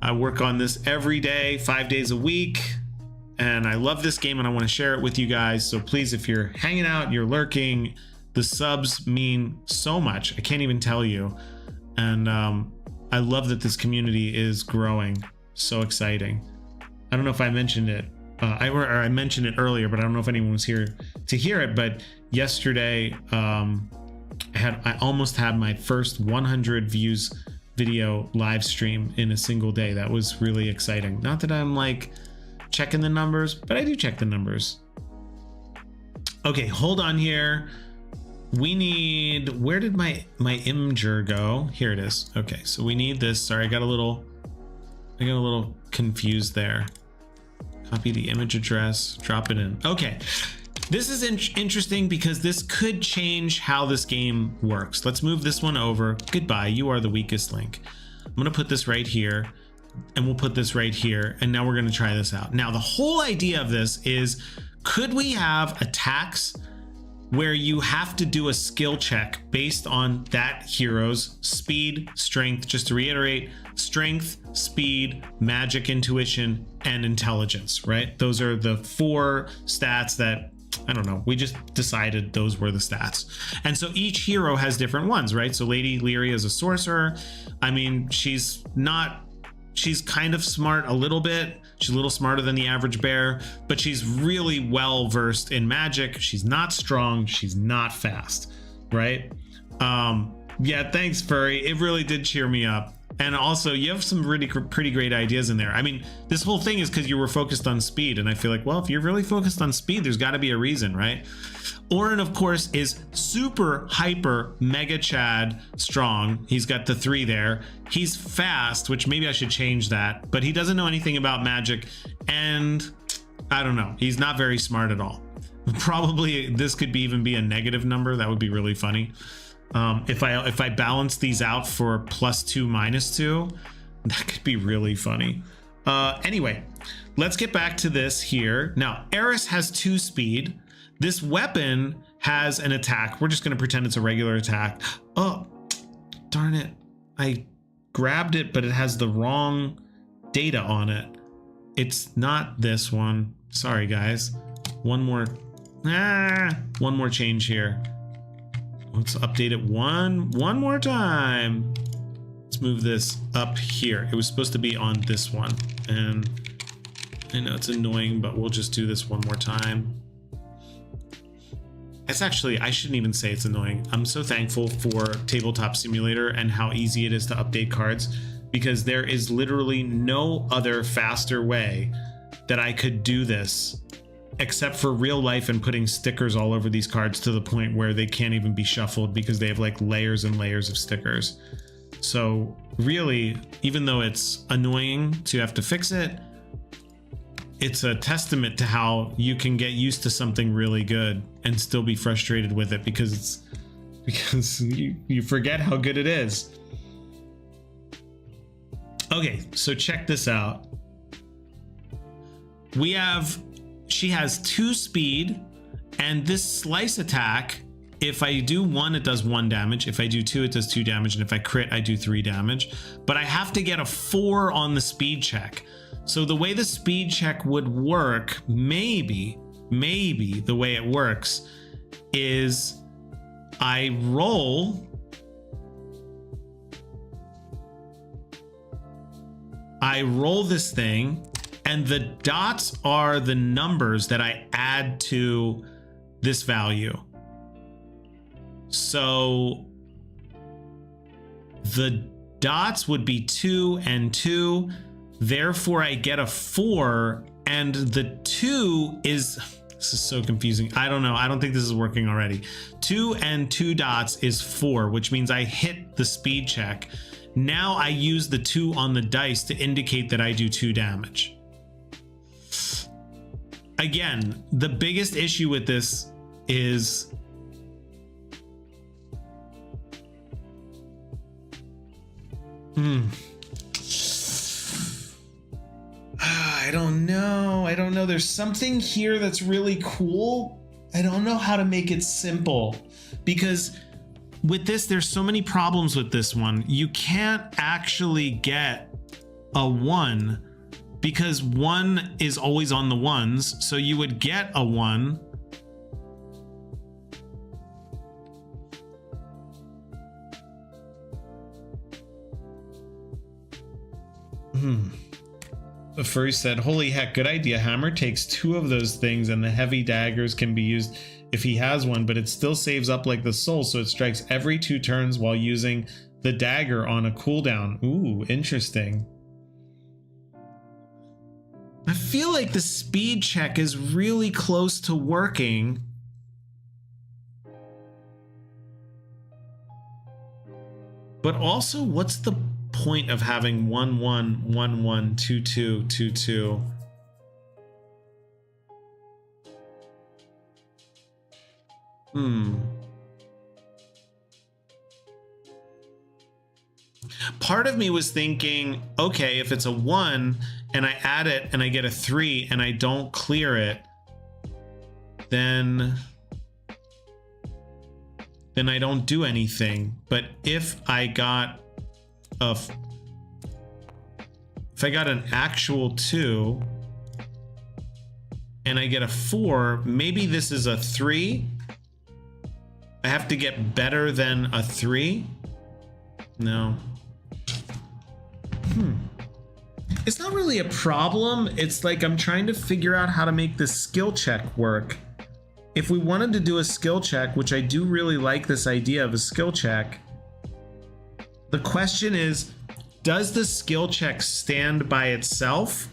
I work on this every day, 5 days a week, and I love this game and I want to share it with you guys. So please, if you're hanging out, you're lurking, the subs mean so much. I can't even tell you. And I love that this community is growing. So exciting. I don't know if I mentioned it. I mentioned it earlier, but I don't know if anyone was here to hear it. But yesterday, I almost had my first 100 views video live stream in a single day. That was really exciting. Not that I'm like checking the numbers, but I do check the numbers. Okay, hold on here. We need, where did my imager go? Here it is. Okay, so we need this. Sorry, I got a little confused there. Copy the image address, drop it in. Okay, this is interesting because this could change how this game works. Let's move this one over. Goodbye, you are the weakest link. I'm gonna put this right here, and we'll put this right here, and now we're gonna try this out. Now, the whole idea of this is, could we have attacks where you have to do a skill check based on that hero's speed, strength, just to reiterate, strength, speed, magic, intuition, and intelligence, right? Those are the 4 stats that, I don't know, we just decided those were the stats. And so each hero has different ones, right? So Lady Lyria is a sorcerer. I mean, she's kind of smart a little bit. She's a little smarter than the average bear, but she's really well versed in magic. She's not strong. She's not fast, right? Yeah, thanks, Furry. It really did cheer me up. And also, you have some really pretty great ideas in there. I mean, this whole thing is because you were focused on speed, and I feel like, well, if you're really focused on speed, there's got to be a reason, right? Orin, of course, is super hyper mega Chad strong. He's got the 3 there. He's fast, which maybe I should change that, but he doesn't know anything about magic, and I don't know. He's not very smart at all. Probably this could even be a negative number. That would be really funny. If I balance these out for +2, -2, that could be really funny. Anyway, let's get back to this here. Now, Eris has 2 speed. This weapon has an attack. We're just going to pretend it's a regular attack. Oh, darn it. I grabbed it, but it has the wrong data on it. It's not this one. Sorry, guys. One more change here. Let's update it one more time. Let's move this up here. It was supposed to be on this one, and I know it's annoying, but we'll just do this one more time. It's actually, I shouldn't even say it's annoying. I'm so thankful for Tabletop Simulator and how easy it is to update cards, because there is literally no other faster way that I could do this except for real life and putting stickers all over these cards to the point where they can't even be shuffled because they have like layers and layers of stickers. So really, even though it's annoying to have to fix it, it's a testament to how you can get used to something really good and still be frustrated with it because you forget how good it is. Okay, so check this out. She has 2 speed, and this slice attack, if I do 1, it does 1 damage. If I do 2, it does 2 damage. And if I crit, I do 3 damage. But I have to get a 4 on the speed check. So the way the speed check would work, maybe the way it works is I roll this thing, and the dots are the numbers that I add to this value. So the dots would be 2 and 2. Therefore, I get a 4, and the 2 is, this is so confusing. I don't know. I don't think this is working already. 2 and 2 dots is 4, which means I hit the speed check. Now I use the 2 on the dice to indicate that I do 2 damage. Again, the biggest issue with this is I don't know. There's something here that's really cool, I don't know how to make it simple, because with this, there's so many problems with this one. You can't actually get a 1 because 1 is always on the ones. So you would get a 1. The Furry said, holy heck, good idea. Hammer takes 2 of those things and the heavy daggers can be used if he has one, but it still saves up like the soul, so it strikes every 2 turns while using the dagger on a cooldown. Ooh, interesting. I feel like the speed check is really close to working. But also, what's the point of having 1 1 1 1 2 2 2 2? Part of me was thinking, okay, if it's a 1 and I add it and I get a 3 and I don't clear it, then I don't do anything. But if I got an actual 2 and I get a 4, maybe this is a 3. I have to get better than a 3. No. It's not really a problem. It's like I'm trying to figure out how to make this skill check work. If we wanted to do a skill check, which I do really like this idea of a skill check, the question is, does the skill check stand by itself?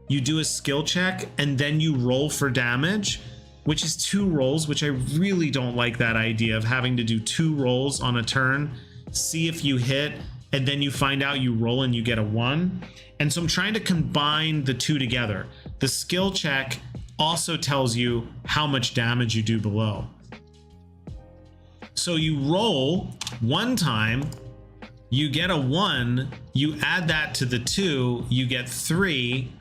You do a skill check and then you roll for damage, which is 2 rolls, which I really don't like that idea of having to do 2 rolls on a turn, see if you hit, and then you find out you roll and you get a 1. And so I'm trying to combine the 2 together. The skill check also tells you how much damage you do below. So you roll 1 time, you get a 1, you add that to the 2, you get 3.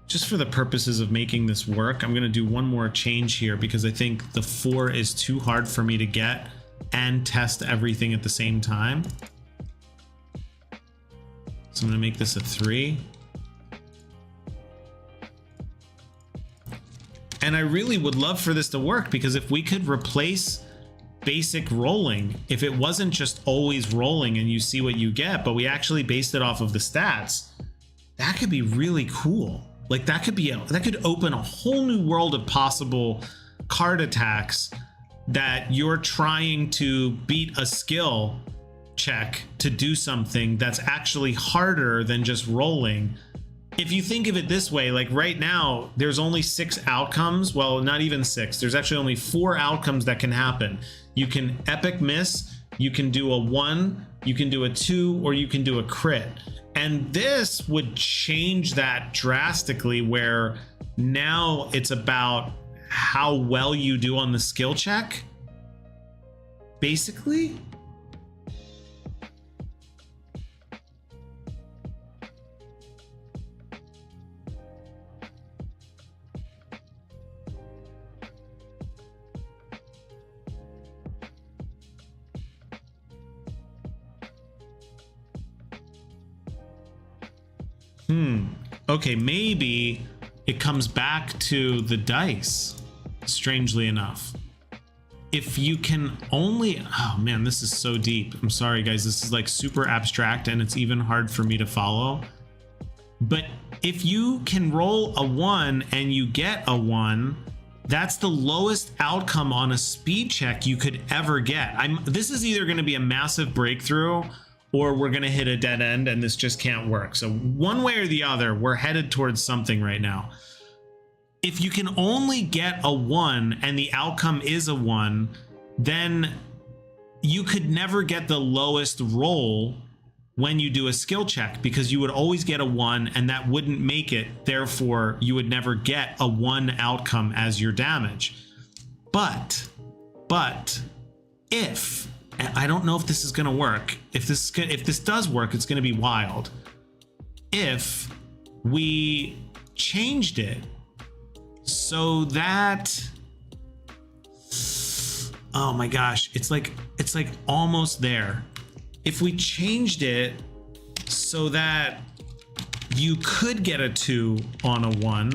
Just for the purposes of making this work, I'm going to do one more change here because I think the 4 is too hard for me to get and test everything at the same time. So I'm going to make this a 3. And I really would love for this to work, because if we could replace basic rolling, if it wasn't just always rolling and you see what you get, but we actually based it off of the stats, that could be really cool. Like that could open a whole new world of possible card attacks that you're trying to beat a skill check to do something that's actually harder than just rolling. If you think of it this way, like right now, there's only 6 outcomes. Well, not even 6. There's actually only 4 outcomes that can happen. You can epic miss, you can do a 1, you can do a 2, or you can do a crit. And this would change that drastically, where now it's about how well you do on the skill check, basically. Okay, maybe it comes back to the dice, strangely enough. If you can only... Oh man, this is so deep. I'm sorry guys, this is like super abstract and it's even hard for me to follow. But if you can roll a 1 and you get a 1, that's the lowest outcome on a speed check you could ever get. This is either going to be a massive breakthrough, or we're going to hit a dead end and this just can't work. So one way or the other, we're headed towards something right now. If you can only get a 1 and the outcome is a 1, then you could never get the lowest roll when you do a skill check, because you would always get a 1 and that wouldn't make it. Therefore, you would never get a 1 outcome as your damage. But if... I don't know if this is going to work. If this does work, it's going to be wild. If we changed it so that Oh my gosh, it's like almost there. If we changed it so that you could get a 2 on a 1.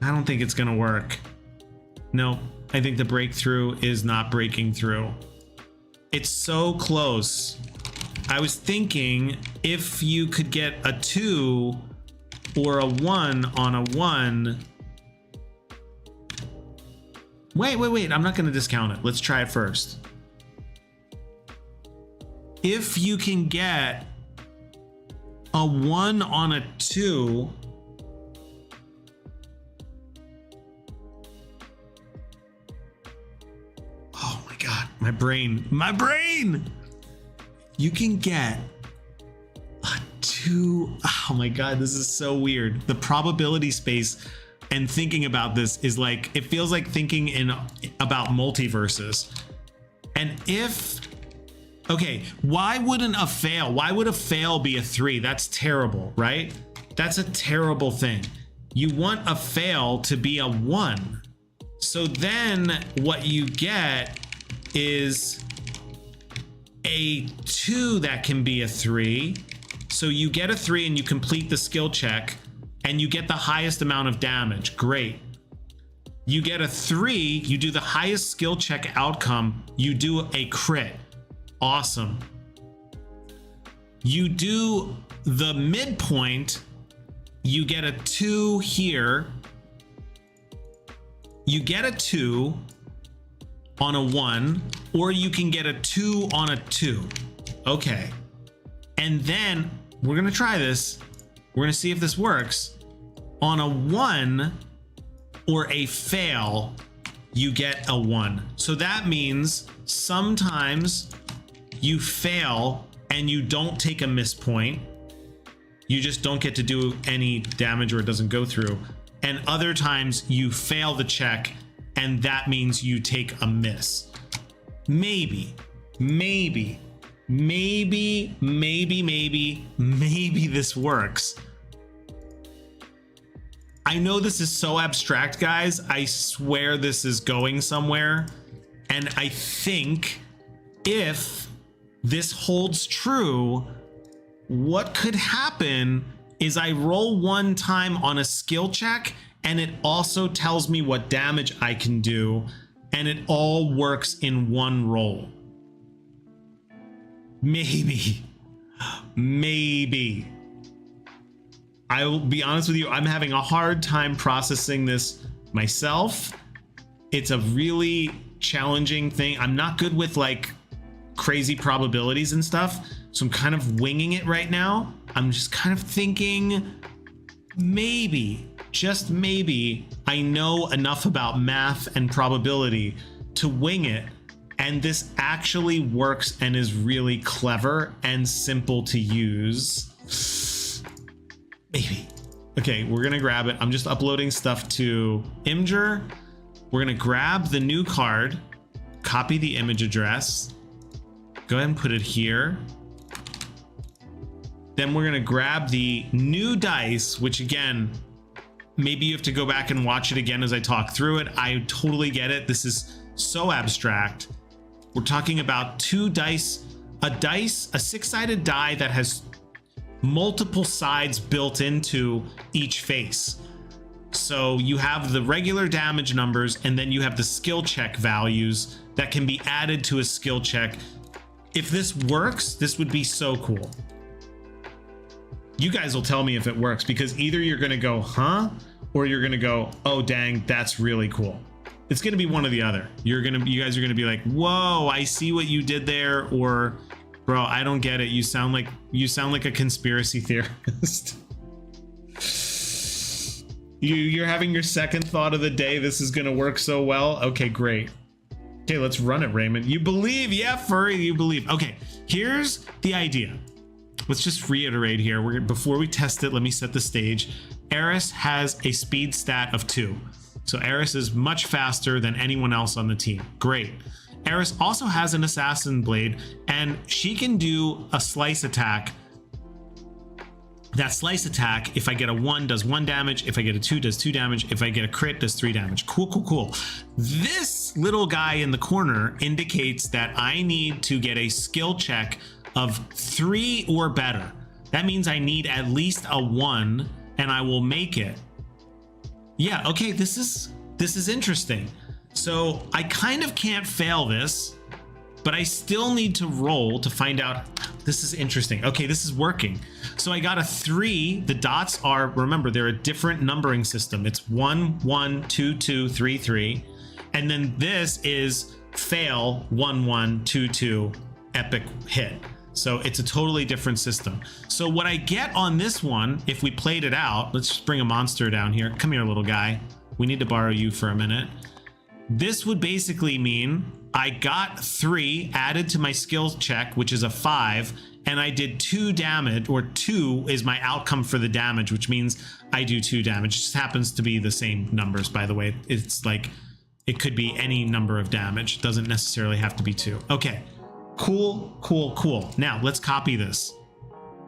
I don't think it's gonna work. No, I think the breakthrough is not breaking through. It's so close. I was thinking if you could get a 2 or a 1 on a 1. Wait, I'm not gonna discount it. Let's try it first. If you can get a 1 on a 2, oh my God, my brain. You can get a 2. Oh my God, this is so weird. The probability space and thinking about this is like, it feels like thinking about multiverses. And if, okay, why would a fail be a 3? That's terrible, right? That's a terrible thing. You want a fail to be a 1. So then what you get is a 2 that can be a 3. So you get a 3 and you complete the skill check and you get the highest amount of damage. Great. You get a 3, you do the highest skill check outcome, you do a crit. Awesome. You do the midpoint, you get a 2 here. You get a 2 on a 1, or you can get a 2 on a 2. Okay. And then we're gonna try this. We're gonna see if this works. On a 1 or a fail, you get a 1. So that means sometimes you fail and you don't take a miss point. You just don't get to do any damage or it doesn't go through. And other times you fail the check and that means you take a miss. Maybe this works. I know this is so abstract, guys. I swear this is going somewhere. And I think if this holds true, what could happen is I roll 1 time on a skill check and it also tells me what damage I can do, and it all works in 1 roll. Maybe. I will be honest with you, I'm having a hard time processing this myself. It's a really challenging thing. I'm not good with like crazy probabilities and stuff, so I'm kind of winging it right now. I'm just kind of thinking maybe, just maybe, I know enough about math and probability to wing it, and this actually works and is really clever and simple to use. Maybe. Okay, we're gonna grab it. I'm just uploading stuff to Imgur. We're gonna grab the new card, copy the image address, go ahead and put it here. Then we're gonna grab the new dice, which again, maybe you have to go back and watch it again as I talk through it. I totally get it. This is so abstract. We're talking about 2 dice, a 6-sided die that has multiple sides built into each face. So you have the regular damage numbers and then you have the skill check values that can be added to a skill check. If this works, this would be so cool. You guys will tell me if it works, because either you're gonna go, huh? Or you're gonna go, oh dang, that's really cool. It's gonna be one or the other. You guys are gonna be like, whoa, I see what you did there, or bro, I don't get it. You sound like a conspiracy theorist. You're having your second thought of the day. This is gonna work so well. Okay, great. Okay, let's run it, Raymond. You believe, yeah, Furry, you believe. Okay, here's the idea. Let's just reiterate here. Before we test it, let me set the stage. Eris has a speed stat of 2. So Eris is much faster than anyone else on the team. Great. Eris also has an assassin blade, and she can do a slice attack That slice attack, if I get a 1, does 1 damage. If I get a 2, does 2 damage. If I get a crit, does 3 damage. Cool, cool, cool. This little guy in the corner indicates that I need to get a skill check of 3 or better. That means I need at least a 1, and I will make it. Yeah, okay, this is interesting. So I kind of can't fail this, but I still need to roll to find out. This is interesting. Okay, this is working. So I got a 3. The dots are, remember, they're a different numbering system. It's 1, 1, 2, 2, 3, 3. And then this is fail, 1, 1, 2, 2, epic hit. So it's a totally different system. So what I get on this one, if we played it out, let's just bring a monster down here. Come here, little guy. We need to borrow you for a minute. This would basically mean I got 3 added to my skill check, which is a 5, and I did 2 damage, or 2 is my outcome for the damage, which means I do 2 damage. It just happens to be the same numbers, by the way. It's like, it could be any number of damage. It doesn't necessarily have to be 2. Okay, cool, cool, cool. Now let's copy this.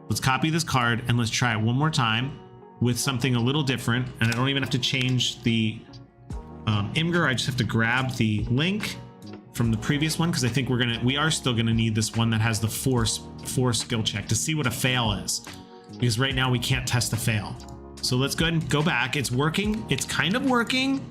Let's copy this card and let's try it one more time with something a little different. And I don't even have to change the Imgur. I just have to grab the link from the previous one, because I think we are still gonna need this one that has the force skill check to see what a fail is, because right now we can't test a fail. So let's go ahead and go back. It's working. It's kind of working.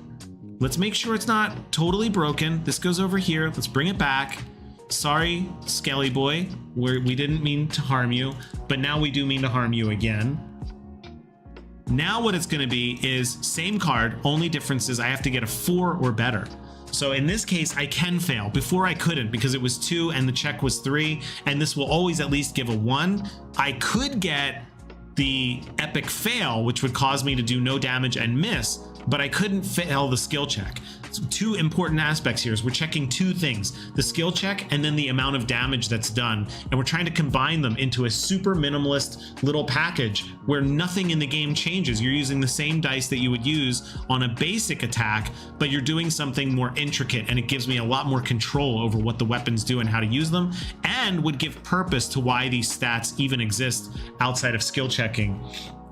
Let's make sure it's not totally broken. This goes over here. Let's bring it back. Sorry, Skelly boy, we didn't mean to harm you, but now we do mean to harm you again. Now what it's going to be is same card, only difference is I have to get a 4 or better. So in this case, I can fail. Before I couldn't, because it was 2 and the check was 3, and this will always at least give a 1. I could get the epic fail, which would cause me to do no damage and miss, but I couldn't fail the skill check. So 2 important aspects here is we're checking 2 things, the skill check and then the amount of damage that's done. And we're trying to combine them into a super minimalist little package where nothing in the game changes. You're using the same dice that you would use on a basic attack, but you're doing something more intricate, and it gives me a lot more control over what the weapons do and how to use them, and would give purpose to why these stats even exist outside of skill checking.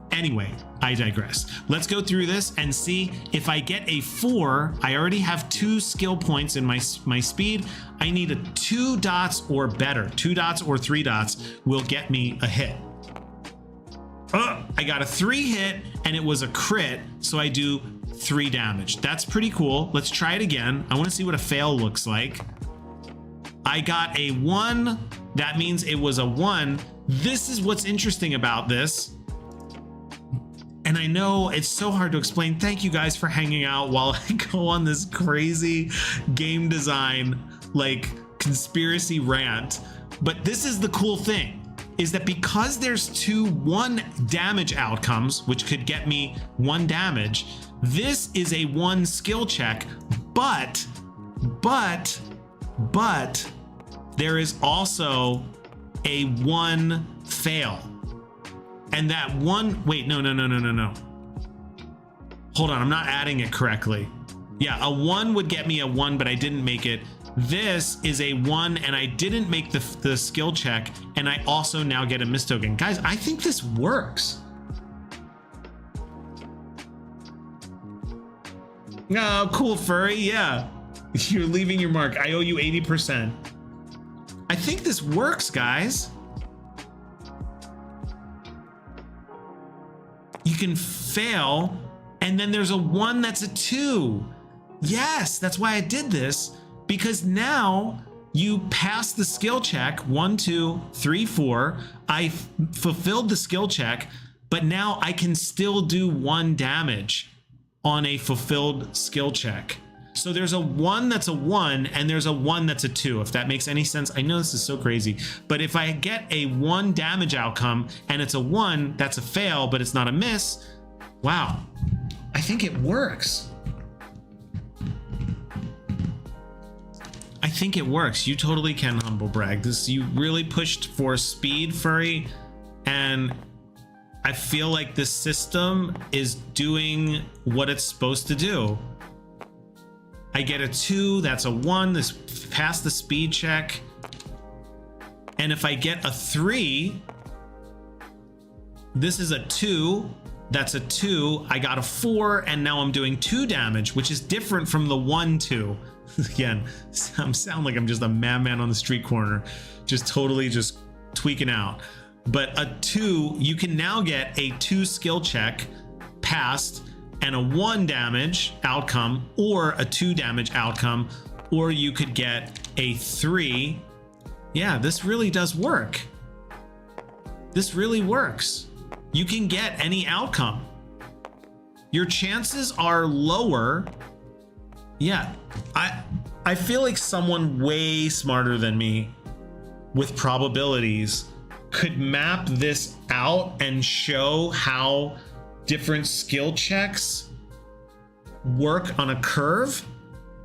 Anyway, I digress. Let's go through this and see if I get a 4. I already have 2 skill points in my speed. I need a 2 dots or better. 2 dots or 3 dots will get me a hit. I got a 3 hit and it was a crit, so I do 3 damage. That's pretty cool. Let's try it again. I want to see what a fail looks like. I got a 1. That means it was a 1. This is what's interesting about this. And I know it's so hard to explain. Thank you guys for hanging out while I go on this crazy game design, like, conspiracy rant. But this is the cool thing, is that because there's 2 1 damage outcomes, which could get me 1 damage, this is a 1 skill check, but there is also a 1 fail. And that 1, wait, no. Hold on, I'm not adding it correctly. Yeah, a 1 would get me a 1, but I didn't make it. This is a 1, and I didn't make the skill check, and I also now get a miss token. Guys, I think this works. Oh, cool, Furry, yeah. You're leaving your mark. I owe you 80%. I think this works, guys. You can fail, and then there's a 1 that's a 2. Yes, that's why I did this, because now you pass the skill check. 1, 2, 3, 4. I fulfilled the skill check, but now I can still do 1 damage on a fulfilled skill check. So there's a 1 that's a 1, and there's a 1 that's a 2, if that makes any sense. I know this is so crazy, but if I get a 1 damage outcome and it's a 1, that's a fail, but it's not a miss. Wow, I think it works. I think it works. You totally can humble brag. You really pushed for speed, Furry, and I feel like this system is doing what it's supposed to do. I get a 2, that's a 1, this passed the speed check. And if I get a 3, This is a 2. That's a 2. I got a 4, and now I'm doing 2 damage, which is different from the 1, 2. Again, I sound like I'm just a madman on the street corner, just totally just tweaking out. But a 2, you can now get a 2 skill check passed and a 1 damage outcome, or a 2 damage outcome, or you could get a 3. Yeah, this really does work. This really works. You can get any outcome. Your chances are lower. Yeah, I feel like someone way smarter than me with probabilities could map this out and show how different skill checks work on a curve,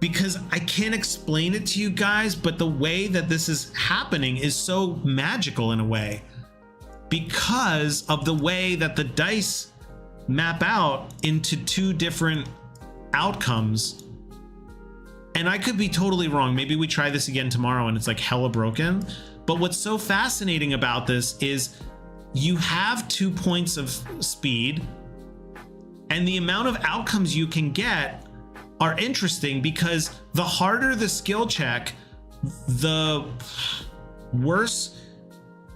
because I can't explain it to you guys, but the way that this is happening is so magical in a way, because of the way that the dice map out into 2 different outcomes. And I could be totally wrong. Maybe we try this again tomorrow and it's like hella broken. But what's so fascinating about this is you have 2 points of speed, and the amount of outcomes you can get are interesting, because the harder the skill check, the worse.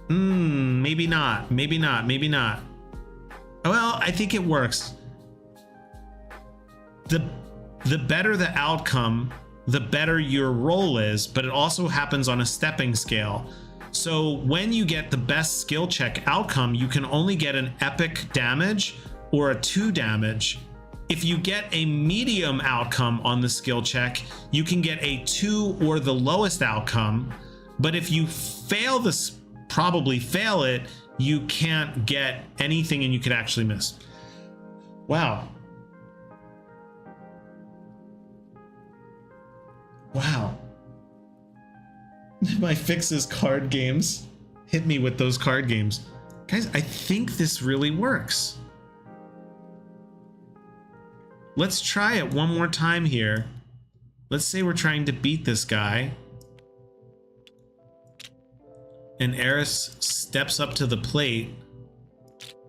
Maybe not. Well, I think it works. The better the outcome, the better your roll is, but it also happens on a stepping scale. So when you get the best skill check outcome, you can only get an epic damage or a 2 damage. If you get a medium outcome on the skill check, you can get a 2 or the lowest outcome. But if you fail this, probably fail it, you can't get anything and you could actually miss. Wow. Wow. My fixes card games. Hit me with those card games. Guys, I think this really works. Let's try it one more time here. Let's say we're trying to beat this guy. And Eris steps up to the plate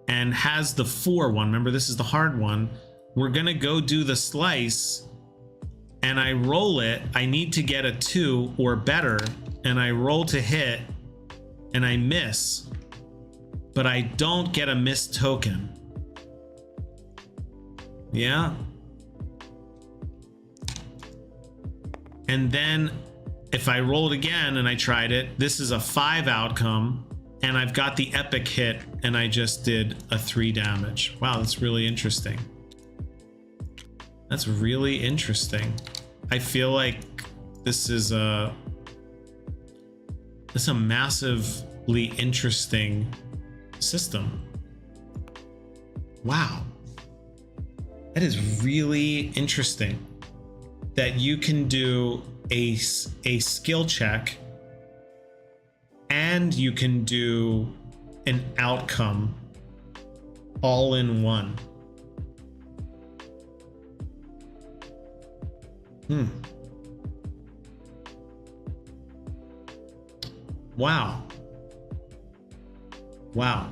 and has the 4 one. Remember, this is the hard one. We're gonna go do the slice, and I roll it. I need to get a 2 or better, and I roll to hit, and I miss, but I don't get a missed token. Yeah. And then if I rolled again and I tried it, this is a 5 outcome, and I've got the epic hit, and I just did a 3 damage. Wow, that's really interesting. That's really interesting. I feel like this is a massively interesting system. Wow. That is really interesting that you can do a skill check and you can do an outcome all in one. Wow. Wow.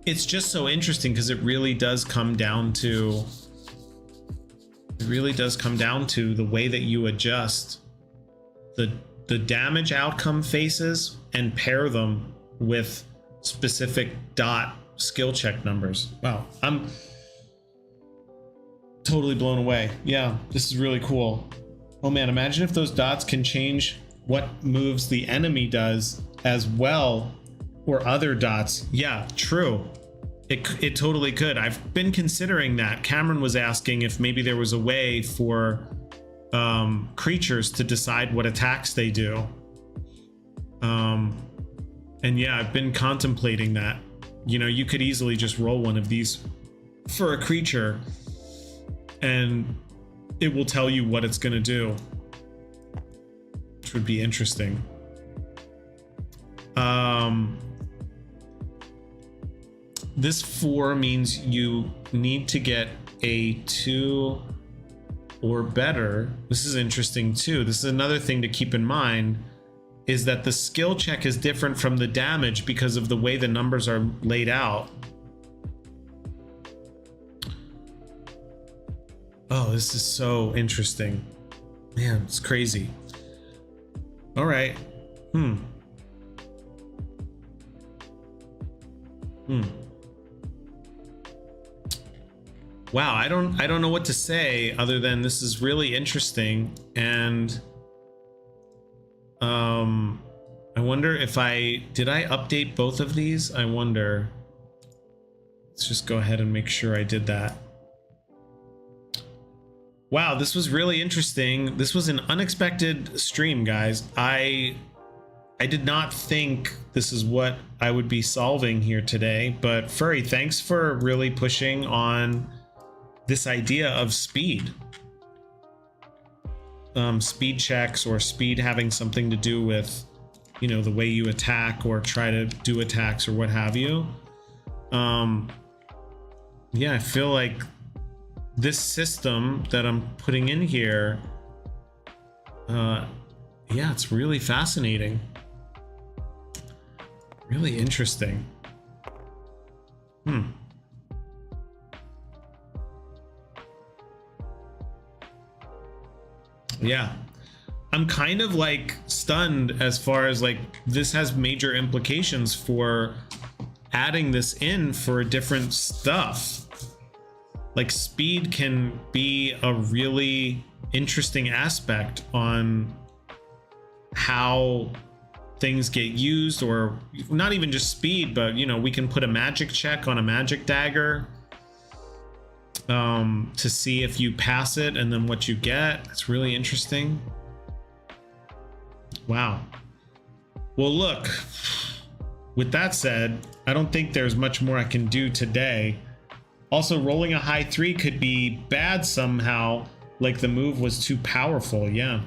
It's just so interesting because it really does come down to the way that you adjust the damage outcome faces and pair them with specific dot skill check numbers. Wow, I'm totally blown away. Yeah, this is really cool. Oh man, imagine if those dots can change what moves the enemy does as well, or other dots. Yeah, true. It totally could. I've been considering that. Cameron was asking if maybe there was a way for creatures to decide what attacks they do. And yeah, I've been contemplating that. You know, you could easily just roll one of these for a creature and it will tell you what it's going to do, which would be interesting. This 4 means you need to get a 2 or better. This is interesting too. This is another thing to keep in mind. is that the skill check is different from the damage because of the way the numbers are laid out. Oh, this is so interesting. Man, it's crazy. All right. Wow, I don't know what to say other than this is really interesting, and I wonder if did I update both of these? I wonder. Let's just go ahead and make sure I did that. Wow, this was really interesting. This was an unexpected stream, guys. I did not think this is what I would be solving here today, but Furry, thanks for really pushing on this idea of speed. Speed checks, or speed having something to do with, you know, the way you attack or try to do attacks or what have you. Yeah, I feel like this system that I'm putting in here, yeah, it's really fascinating. Really interesting. Yeah, I'm kind of like stunned as far as like this has major implications for adding this in for different stuff. Like speed can be a really interesting aspect on how things get used, or not even just speed, but you know, we can put a magic check on a magic dagger to see if you pass it and then what you get. It's really interesting. Wow. Well, look, with that said, I don't think there's much more I can do today. Also, rolling a high 3 could be bad somehow, like the move was too powerful. Yeah,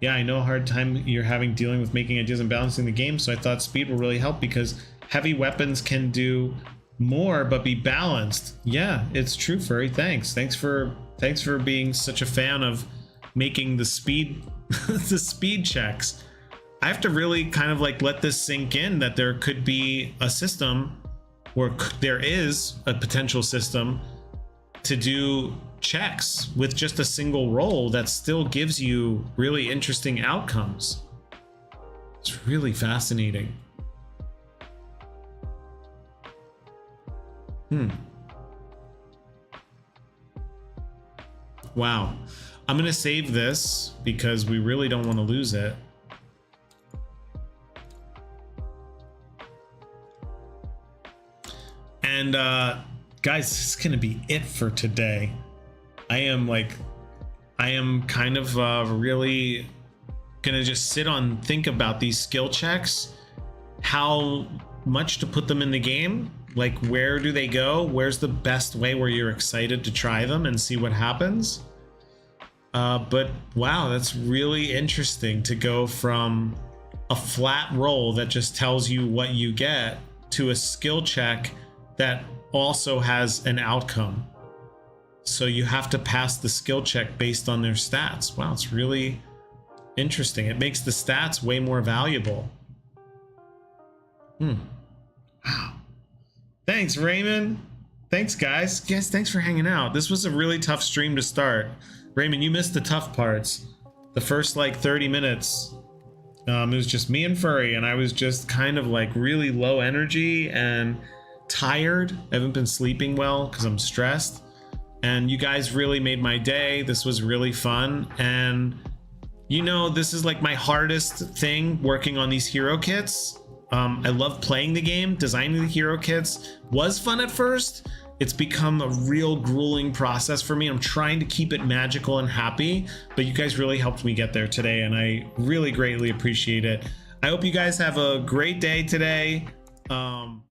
I know a hard time you're having dealing with making ideas and balancing the game, so I thought speed will really help because heavy weapons can do more but be balanced. Yeah, it's true, Furry. Thanks for being such a fan of making the speed the speed checks. I have to really kind of like let this sink in that there could be a system, or there is a potential system to do checks with just a single roll that still gives you really interesting outcomes. It's really fascinating. Wow. I'm gonna save this because we really don't want to lose it. And guys, this is gonna be it for today. I am kind of really gonna just think about these skill checks, how much to put them in the game, like where do they go, where's the best way where you're excited to try them and see what happens. But wow, that's really interesting to go from a flat roll that just tells you what you get to a skill check that also has an outcome. So you have to pass the skill check based on their stats. Wow, it's really interesting. It makes the stats way more valuable. Wow. Thanks, Raymond. Thanks, guys. Yes, thanks for hanging out. This was a really tough stream to start. Raymond, you missed the tough parts. The first like 30 minutes, it was just me and Furry, and I was just kind of like really low energy and tired. I haven't been sleeping well because I'm stressed. And you guys really made my day. This was really fun. And you know, this is like my hardest thing, working on these hero kits. I love playing the game. Designing the hero kits was fun at first. It's become a real grueling process for me. I'm trying to keep it magical and happy, but you guys really helped me get there today, and I really greatly appreciate it. I hope you guys have a great day today. I'm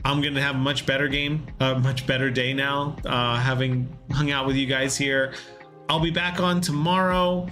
gonna have a much better day now, having hung out with you guys here. I'll be back on tomorrow.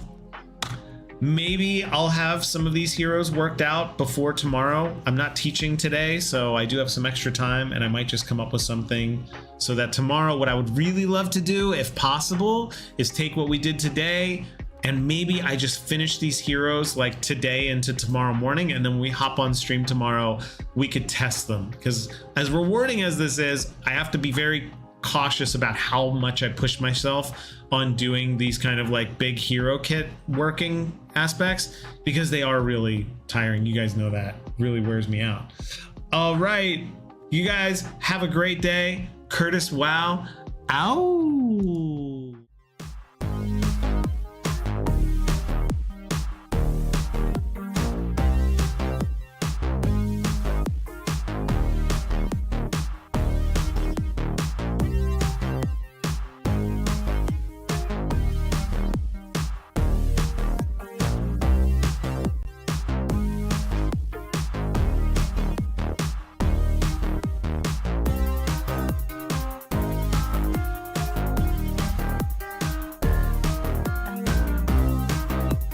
Maybe I'll have some of these heroes worked out before tomorrow. I'm not teaching today, so I do have some extra time, and I might just come up with something so that tomorrow, what I would really love to do, if possible, is take what we did today, And maybe I just finish these heroes like today into tomorrow morning, and then we hop on stream tomorrow, we could test them. Because as rewarding as this is, I have to be very cautious about how much I push myself on doing these kind of like big hero kit working aspects, because they are really tiring. You guys know that really wears me out. All right, you guys have a great day. Curtis, wow. Ow.